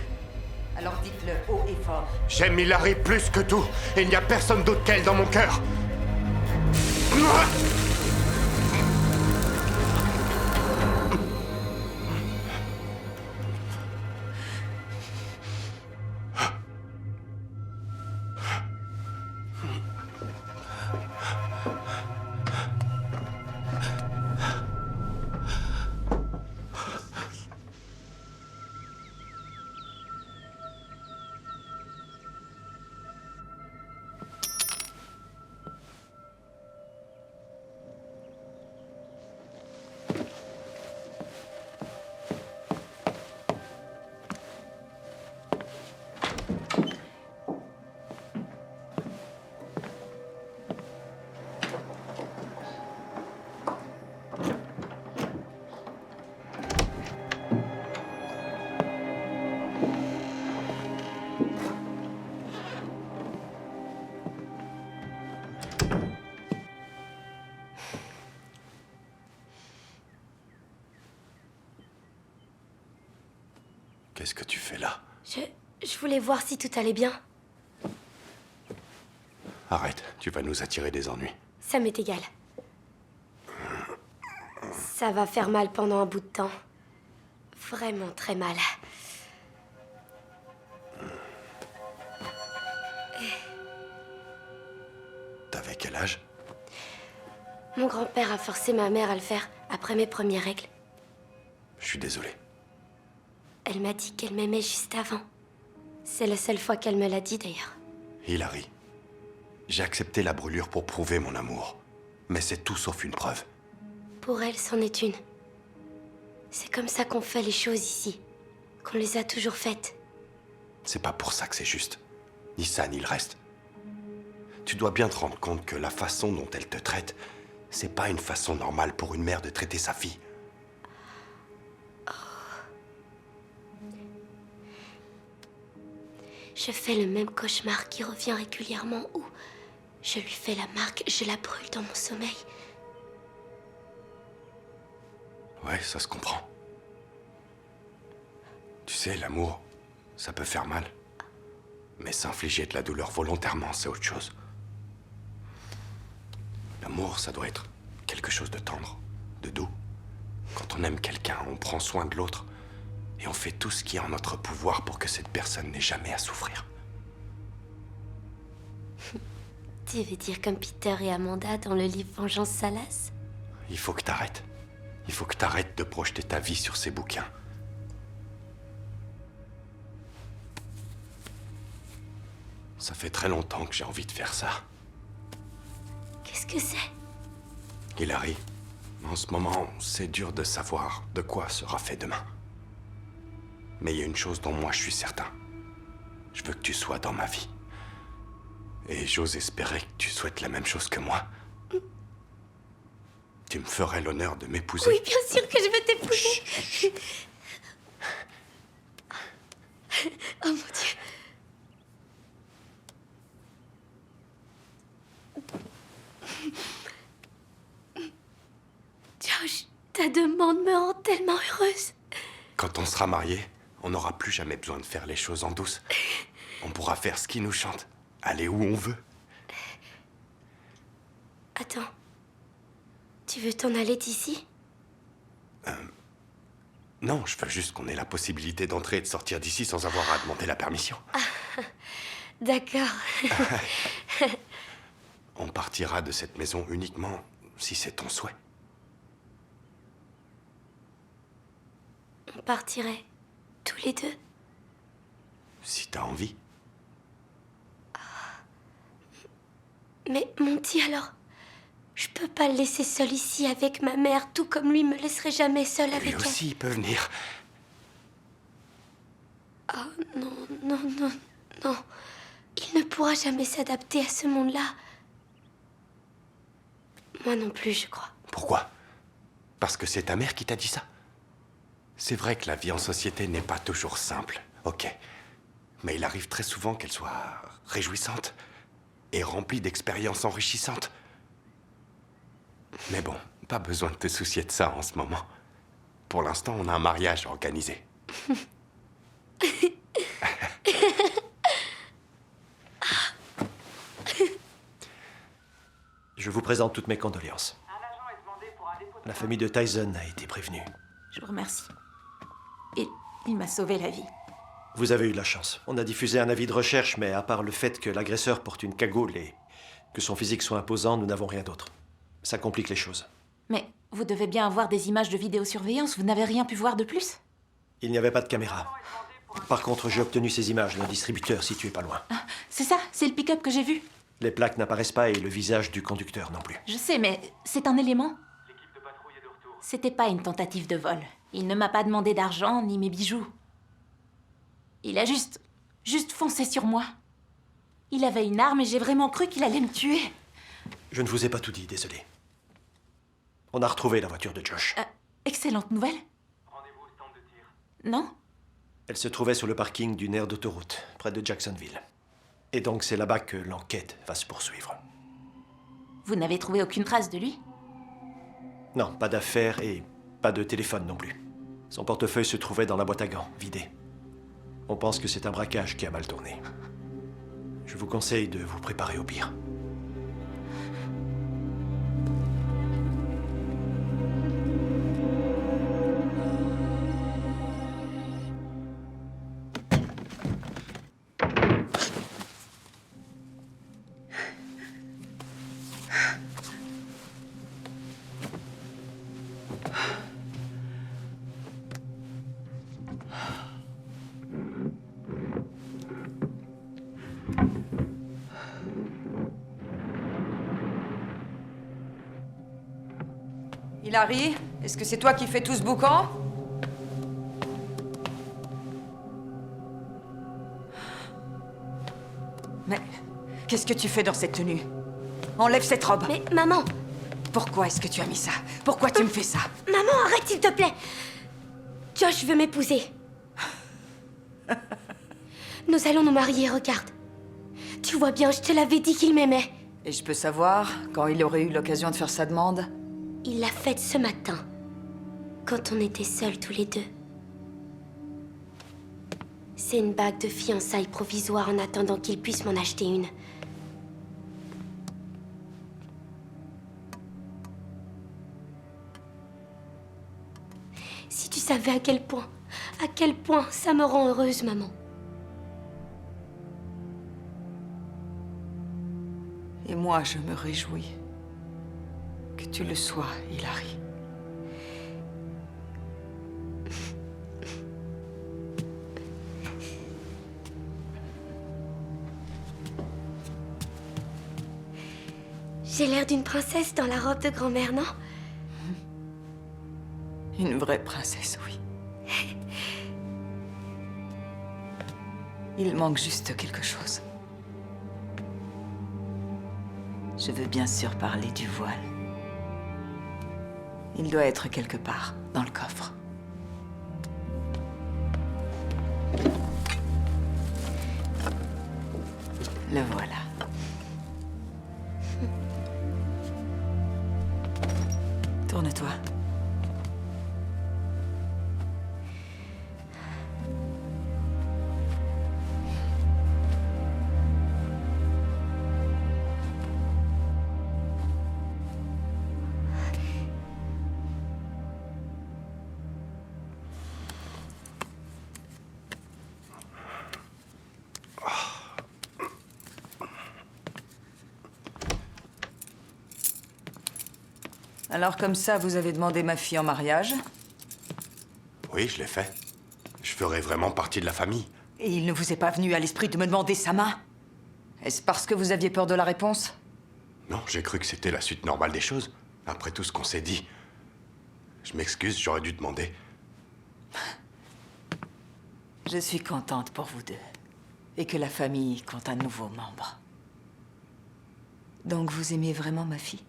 Alors dites-le haut et fort. J'aime Hilary plus que tout. Et il n'y a personne d'autre qu'elle dans mon cœur. Qu'est-ce que tu fais là? Je voulais voir si tout allait bien. Arrête, tu vas nous attirer des ennuis. Ça m'est égal. Ça va faire mal pendant un bout de temps. Vraiment très mal. T'avais quel âge? Mon grand-père a forcé ma mère à le faire après mes premières règles. Je suis désolé. Elle m'a dit qu'elle m'aimait juste avant. C'est la seule fois qu'elle me l'a dit d'ailleurs. Hilary, j'ai accepté la brûlure pour prouver mon amour. Mais c'est tout sauf une preuve. Pour elle, c'en est une. C'est comme ça qu'on fait les choses ici. Qu'on les a toujours faites. C'est pas pour ça que c'est juste. Ni ça, ni le reste. Tu dois bien te rendre compte que la façon dont elle te traite, c'est pas une façon normale pour une mère de traiter sa fille. Je fais le même cauchemar qui revient régulièrement où je lui fais la marque, je la brûle dans mon sommeil. Ouais, ça se comprend. Tu sais, l'amour, ça peut faire mal. Mais s'infliger de la douleur volontairement, c'est autre chose. L'amour, ça doit être quelque chose de tendre, de doux. Quand on aime quelqu'un, on prend soin de l'autre. Et on fait tout ce qui est en notre pouvoir pour que cette personne n'ait jamais à souffrir. Tu veux dire comme Peter et Amanda dans le livre Vengeance Salas? Il faut que t'arrêtes. Il faut que t'arrêtes de projeter ta vie sur ces bouquins. Ça fait très longtemps que j'ai envie de faire ça. Qu'est-ce que c'est? Hilary, en ce moment, c'est dur de savoir de quoi sera fait demain. Mais il y a une chose dont moi je suis certain. Je veux que tu sois dans ma vie. Et j'ose espérer que tu souhaites la même chose que moi. Tu me ferais l'honneur de m'épouser? Oui, bien sûr que je veux t'épouser. Oh mon Dieu. Josh, ta demande me rend tellement heureuse. Quand on sera mariés, on n'aura plus jamais besoin de faire les choses en douce. On pourra faire ce qui nous chante, aller où on veut. Attends. Tu veux t'en aller d'ici? Non, je veux juste qu'on ait la possibilité d'entrer et de sortir d'ici sans avoir à demander la permission. D'accord. On partira de cette maison uniquement si c'est ton souhait. On partirait tous les deux. Si t'as envie. Mais Monty, alors, je peux pas le laisser seul ici avec ma mère, tout comme lui me laisserait jamais seul avec Lui elle. aussi, il peut venir. Oh non, non, non, non. Il ne pourra jamais s'adapter à ce monde-là. Moi non plus, je crois. Pourquoi? Parce que c'est ta mère qui t'a dit ça? C'est vrai que la vie en société n'est pas toujours simple, ok. Mais il arrive très souvent qu'elle soit réjouissante et remplie d'expériences enrichissantes. Mais bon, pas besoin de te soucier de ça en ce moment. Pour l'instant, on a un mariage organisé. Je vous présente toutes mes condoléances. La famille de Tyson a été prévenue. Je vous remercie. Il m'a sauvé la vie. Vous avez eu de la chance. On a diffusé un avis de recherche, mais à part le fait que l'agresseur porte une cagoule et que son physique soit imposant, nous n'avons rien d'autre. Ça complique les choses. Mais vous devez bien avoir des images de vidéosurveillance. Vous n'avez rien pu voir de plus? Il n'y avait pas de caméra. Par contre, j'ai obtenu ces images d'un distributeur situé pas loin. Ah, c'est ça, c'est le pick-up que j'ai vu. Les plaques n'apparaissent pas et le visage du conducteur non plus. Je sais, mais c'est un élément. C'était pas une tentative de vol. Il ne m'a pas demandé d'argent ni mes bijoux. Il a juste foncé sur moi. Il avait une arme et j'ai vraiment cru qu'il allait me tuer. Je ne vous ai pas tout dit, désolé. On a retrouvé la voiture de Josh. Excellente nouvelle. Non? Elle se trouvait sur le parking d'une aire d'autoroute, près de Jacksonville. Et donc c'est là-bas que l'enquête va se poursuivre. Vous n'avez trouvé aucune trace de lui? Non, pas d'affaires et pas de téléphone non plus. Son portefeuille se trouvait dans la boîte à gants, vidée. On pense que c'est un braquage qui a mal tourné. Je vous conseille de vous préparer au pire. Hilary, est-ce que c'est toi qui fais tout ce boucan? Mais qu'est-ce que tu fais dans cette tenue? Enlève cette robe. Mais maman, Pourquoi est-ce que tu as mis ça? Pourquoi tu me fais ça? maman, arrête s'il te plaît. Josh veut m'épouser. Nous allons nous marier, regarde. Tu vois bien, je te l'avais dit qu'il m'aimait. Et je peux savoir quand il aurait eu l'occasion de faire sa demande? Il l'a faite ce matin, quand on était seuls tous les deux. C'est une bague de fiançailles provisoire en attendant qu'il puisse m'en acheter une. Si tu savais à quel point ça me rend heureuse, maman. Et moi, je me réjouis que tu le sois, Hilary. J'ai l'air d'une princesse dans la robe de grand-mère, non? Une vraie princesse, oui. Il manque juste quelque chose. Je veux bien sûr parler du voile. Il doit être quelque part, dans le coffre. Le voilà. Tourne-toi. Alors comme ça, vous avez demandé ma fille en mariage? Oui, je l'ai fait. Je ferai vraiment partie de la famille. Et il ne vous est pas venu à l'esprit de me demander sa main? Est-ce parce que vous aviez peur de la réponse? Non, j'ai cru que c'était la suite normale des choses. Après tout ce qu'on s'est dit. Je m'excuse, j'aurais dû demander. Je suis contente pour vous deux. Et que la famille compte un nouveau membre. Donc vous aimez vraiment ma fille?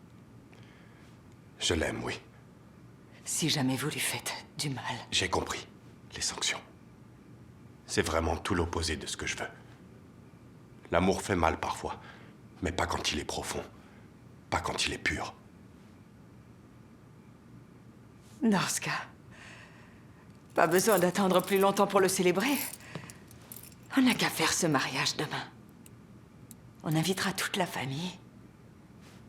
Je l'aime, oui. Si jamais vous lui faites du mal. J'ai compris. Les sanctions. C'est vraiment tout l'opposé de ce que je veux. L'amour fait mal parfois, mais pas quand il est profond. Pas quand il est pur. Dans ce cas, pas besoin d'attendre plus longtemps pour le célébrer. On n'a qu'à faire ce mariage demain. On invitera toute la famille.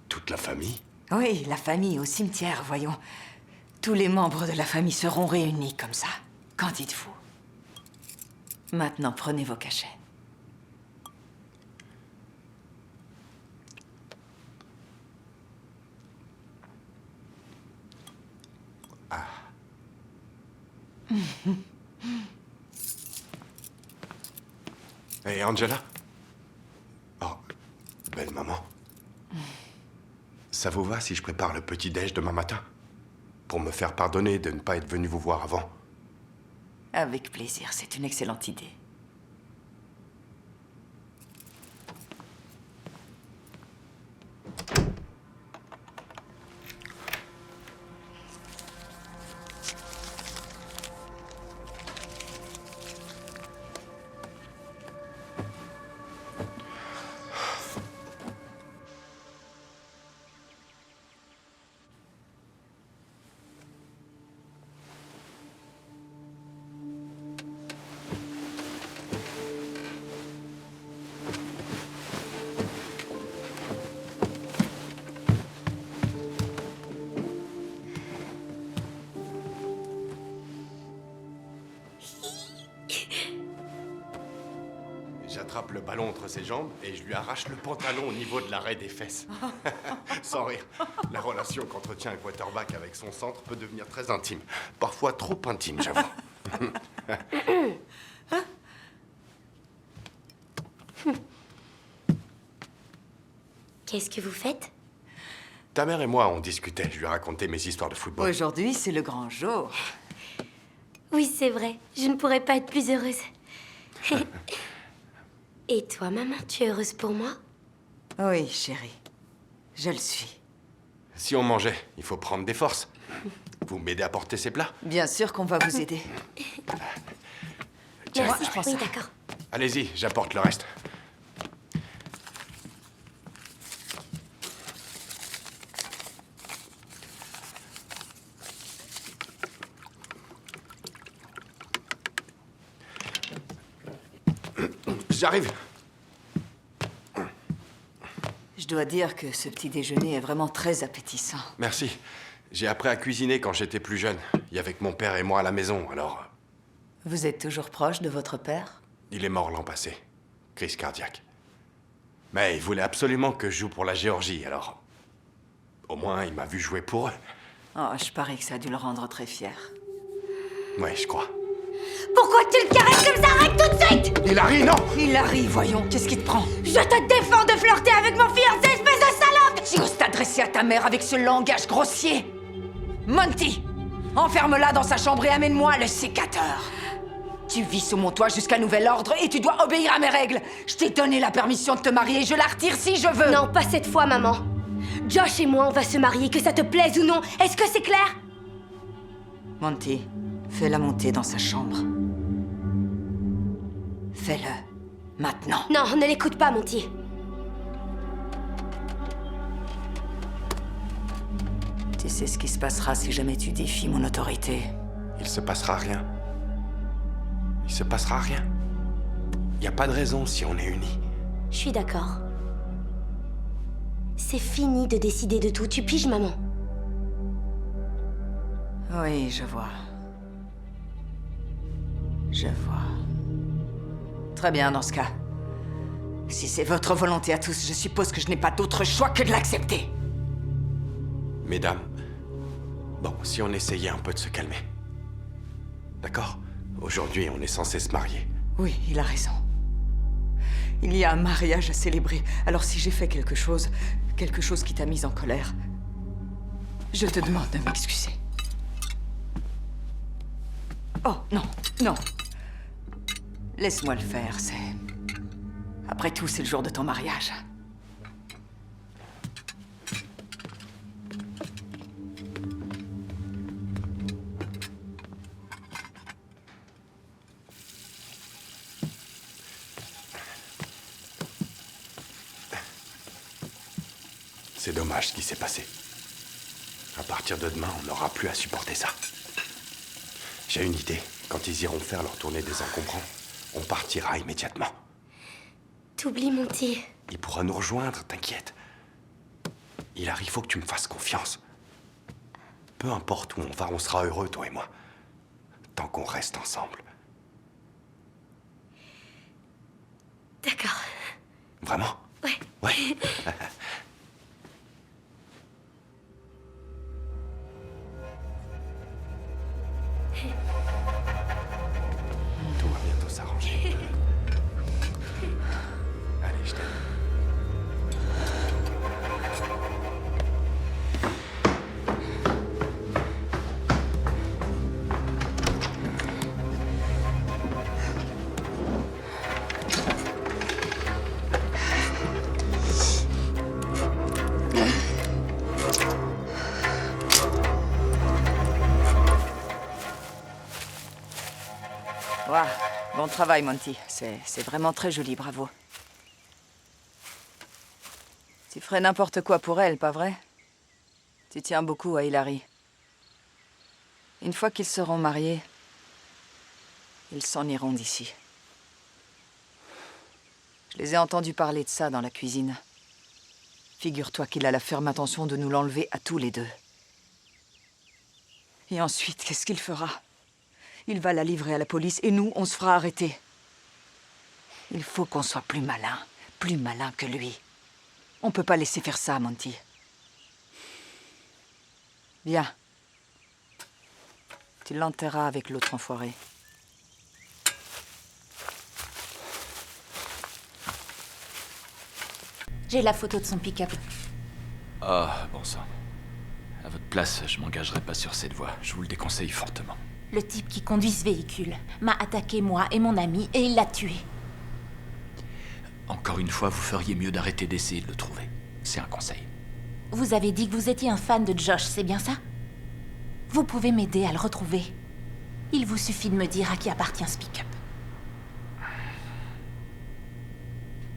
Toute la famille? Oui, la famille au cimetière, voyons. Tous les membres de la famille seront réunis comme ça. Qu'en dites-vous? Maintenant, prenez vos cachets. Et Angela? Oh, belle maman. Ça vous va si je prépare le petit-déj demain matin? Pour me faire pardonner de ne pas être venu vous voir avant. Avec plaisir, c'est une excellente idée. J'attrape le ballon entre ses jambes et je lui arrache le pantalon au niveau de l'arrêt des fesses. Sans rire. La relation qu'entretient un quarterback avec son centre peut devenir très intime. Parfois trop intime, j'avoue. Qu'est-ce que vous faites? Ta mère et moi, on discutait. Je lui racontais mes histoires de football. Aujourd'hui, c'est le grand jour. Oui, c'est vrai. Je ne pourrais pas être plus heureuse. Et toi, maman, tu es heureuse pour moi? Oui, chérie. Je le suis. Si on mangeait, il faut prendre des forces. Vous m'aidez à porter ces plats? Bien sûr qu'on va vous aider. Tiens, Merci. je prends Oui, ça. d'accord. allez-y, j'apporte le reste. J'arrive. Je dois dire que ce petit déjeuner est vraiment très appétissant. Merci. J'ai appris à cuisiner quand j'étais plus jeune. Il y avait que mon père et moi à la maison, alors... Vous êtes toujours proche de votre père? Il est mort l'an passé. Crise cardiaque. Mais il voulait absolument que je joue pour la Géorgie, alors... Au moins, il m'a vu jouer pour eux. Oh, je parie que ça a dû le rendre très fier. Ouais, je crois. Pourquoi tu le caresses comme ça? Arrête tout de suite! Hilary, non! Hilary, voyons, qu'est-ce qui te prend? Je te défends de flirter avec mon fiancé, espèce de salope! Tu oses t'adresser à ta mère avec ce langage grossier? Monty, enferme-la dans sa chambre et amène-moi le sécateur. Tu vis sous mon toit jusqu'à nouvel ordre et tu dois obéir à mes règles. Je t'ai donné la permission de te marier et je la retire si je veux. Non, pas cette fois, maman. Josh et moi, on va se marier, que ça te plaise ou non. Est-ce que c'est clair? Monty, fais-la monter dans sa chambre. Fais-le. Maintenant. Non, ne l'écoute pas, Monty. Tu sais ce qui se passera si jamais tu défies mon autorité. Il se passera rien. Il se passera rien. Il n'y a pas de raison si on est unis. Je suis d'accord. C'est fini de décider de tout. Tu piges, maman? Oui, je vois. Je vois. Très bien, dans ce cas. Si c'est votre volonté à tous, je suppose que je n'ai pas d'autre choix que de l'accepter. Mesdames, bon, si on essayait un peu de se calmer. D'accord? Aujourd'hui, on est censé se marier. Oui, il a raison. Il y a un mariage à célébrer. Alors si j'ai fait quelque chose qui t'a mise en colère, je te demande de m'excuser. Oh, non, non. Laisse-moi le faire, c'est... Après tout, c'est le jour de ton mariage. C'est dommage ce qui s'est passé. À partir de demain, on n'aura plus à supporter ça. J'ai une idée. Quand ils iront faire leur tournée des encombrants, on partira immédiatement. T'oublies, Monty. Il pourra nous rejoindre, t'inquiète. Hilary, il faut que tu me fasses confiance. Peu importe où on va, on sera heureux, toi et moi. Tant qu'on reste ensemble. D'accord. Vraiment? Ouais. Ouais. Tout va bientôt s'arranger. Allez, je t'aime. Waouh, bon travail, Monty. C'est vraiment très joli, bravo. Tu ferais n'importe quoi pour elle, pas vrai? Tu tiens beaucoup à Hilary. Une fois qu'ils seront mariés, ils s'en iront d'ici. Je les ai entendus parler de ça dans la cuisine. Figure-toi qu'il a la ferme intention de nous l'enlever à tous les deux. Et ensuite, qu'est-ce qu'il fera? Il va la livrer à la police et nous, on se fera arrêter. Il faut qu'on soit plus malin que lui. On peut pas laisser faire ça, Monty. Viens. Tu l'enterras avec l'autre enfoiré. J'ai la photo de son pick-up. Ah, bon sang. À votre place, je m'engagerai pas sur cette voie. Je vous le déconseille fortement. Le type qui conduit ce véhicule m'a attaqué moi et mon ami et il l'a tué. Encore une fois, vous feriez mieux d'arrêter d'essayer de le trouver. C'est un conseil. Vous avez dit que vous étiez un fan de Josh, c'est bien ça? Vous pouvez m'aider à le retrouver. Il vous suffit de me dire à qui appartient ce pick-up.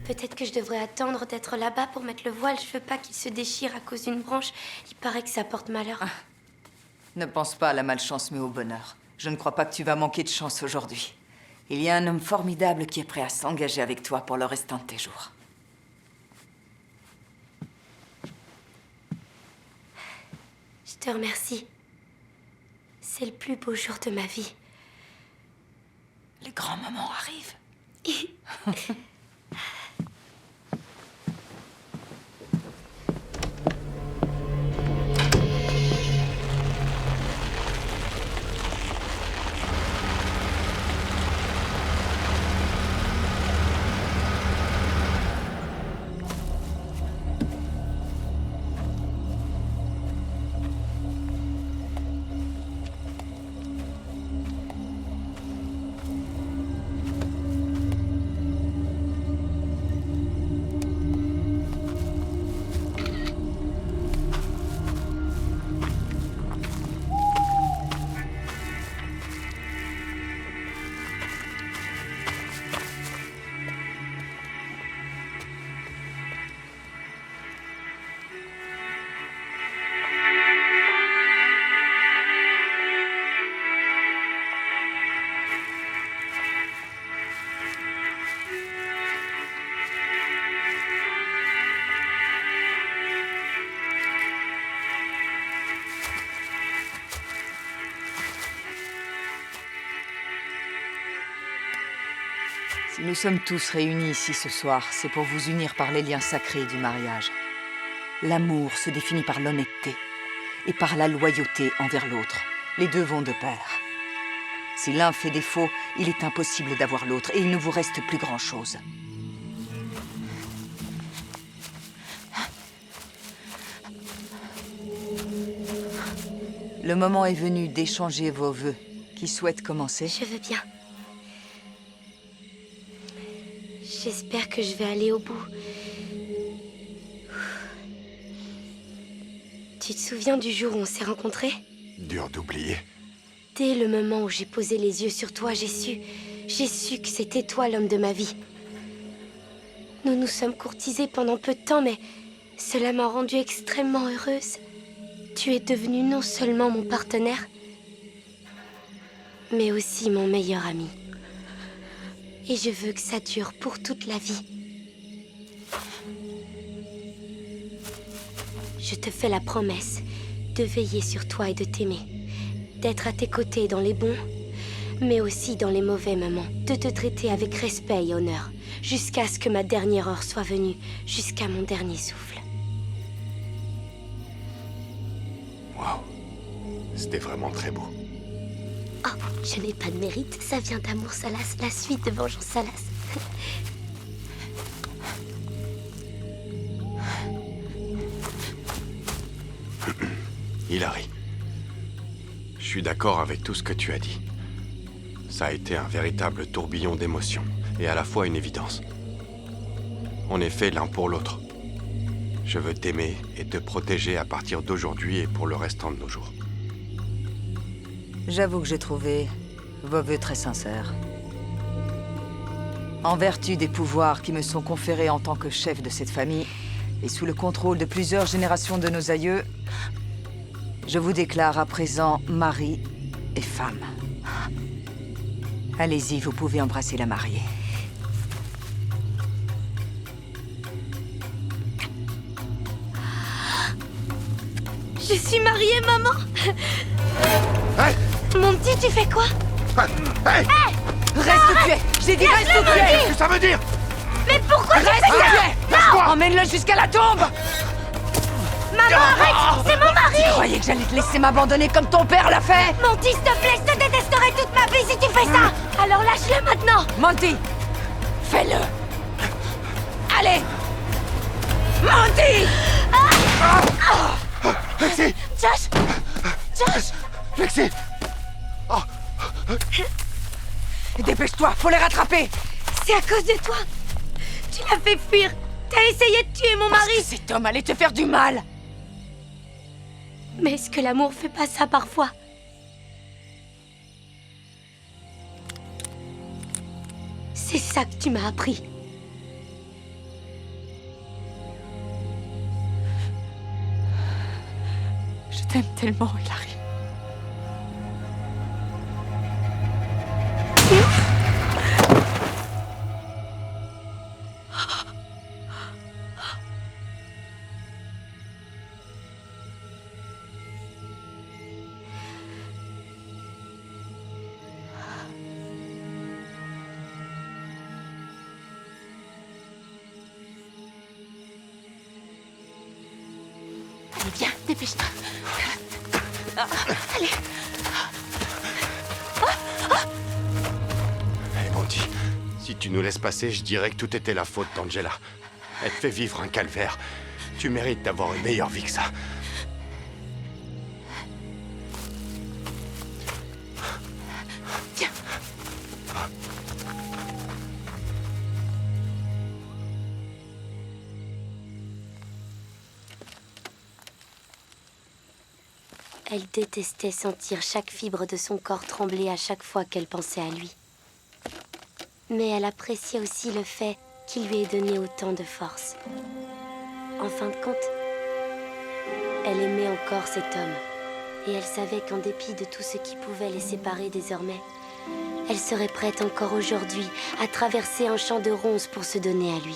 Peut-être que je devrais attendre d'être là-bas pour mettre le voile. Je veux pas qu'il se déchire à cause d'une branche. Il paraît que ça porte malheur. Ne pense pas à la malchance, mais au bonheur. Je ne crois pas que tu vas manquer de chance aujourd'hui. Il y a un homme formidable qui est prêt à s'engager avec toi pour le restant de tes jours. Je te remercie. C'est le plus beau jour de ma vie. Les grands moments arrivent. Si nous sommes tous réunis ici ce soir, c'est pour vous unir par les liens sacrés du mariage. L'amour se définit par l'honnêteté et par la loyauté envers l'autre. Les deux vont de pair. Si l'un fait défaut, il est impossible d'avoir l'autre et il ne vous reste plus grand-chose. Le moment est venu d'échanger vos vœux. Qui souhaite commencer? Je veux bien. J'espère que je vais aller au bout. Tu te souviens du jour où on s'est rencontrés? Dur d'oublier. Dès le moment où j'ai posé les yeux sur toi, j'ai su que c'était toi l'homme de ma vie. Nous nous sommes courtisés pendant peu de temps, mais cela m'a rendue extrêmement heureuse. Tu es devenu non seulement mon partenaire, mais aussi mon meilleur ami. Et je veux que ça dure pour toute la vie. Je te fais la promesse de veiller sur toi et de t'aimer. D'être à tes côtés dans les bons, mais aussi dans les mauvais moments. De te traiter avec respect et honneur, jusqu'à ce que ma dernière heure soit venue, jusqu'à mon dernier souffle. Waouh. C'était vraiment très beau. Oh, je n'ai pas de mérite, ça vient d'Amour Salas, la suite de Vengeance Salas. Hilary, je suis d'accord avec tout ce que tu as dit. Ça a été un véritable tourbillon d'émotions, et à la fois une évidence. On est fait l'un pour l'autre. Je veux t'aimer et te protéger à partir d'aujourd'hui et pour le restant de nos jours. J'avoue que j'ai trouvé vos vœux très sincères. En vertu des pouvoirs qui me sont conférés en tant que chef de cette famille, et sous le contrôle de plusieurs générations de nos aïeux, je vous déclare à présent mari et femme. Allez-y, vous pouvez embrasser la mariée. Je suis mariée, maman. Hey! Mon petit, tu fais quoi? Hey! Reste où tu es! J'ai dit reste où tu es! Qu'est-ce que ça veut dire? Mais pourquoi tu Reste fais où ça? tu es! Non! Emmène-le jusqu'à la tombe! Maman, arrête! C'est mon mari! Tu croyais que j'allais te laisser m'abandonner comme ton père l'a fait? Monty, s'il te plaît, je te détesterai toute ma vie si tu fais ça! Alors lâche-le maintenant! Monty! Fais-le! Allez! Monty! Lexi! Josh! Josh! Lexi! Dépêche-toi, faut les rattraper! C'est à cause de toi! Tu l'as fait fuir! T'as essayé de tuer mon Parce mari! que cet homme allait te faire du mal! Mais est-ce que l'amour fait pas ça parfois? C'est ça que tu m'as appris. Je t'aime tellement, Hilary. Allez, viens, dépêche-toi. Allez. Eh, Monty, si tu nous laisses passer, je dirais que tout était la faute d'Angela. Elle te fait vivre un calvaire. Tu mérites d'avoir une meilleure vie que ça. Viens. Elle détestait sentir chaque fibre de son corps trembler à chaque fois qu'elle pensait à lui. Mais elle appréciait aussi le fait qu'il lui ait donné autant de force. En fin de compte, elle aimait encore cet homme. Et elle savait qu'en dépit de tout ce qui pouvait les séparer désormais, elle serait prête encore aujourd'hui à traverser un champ de ronces pour se donner à lui.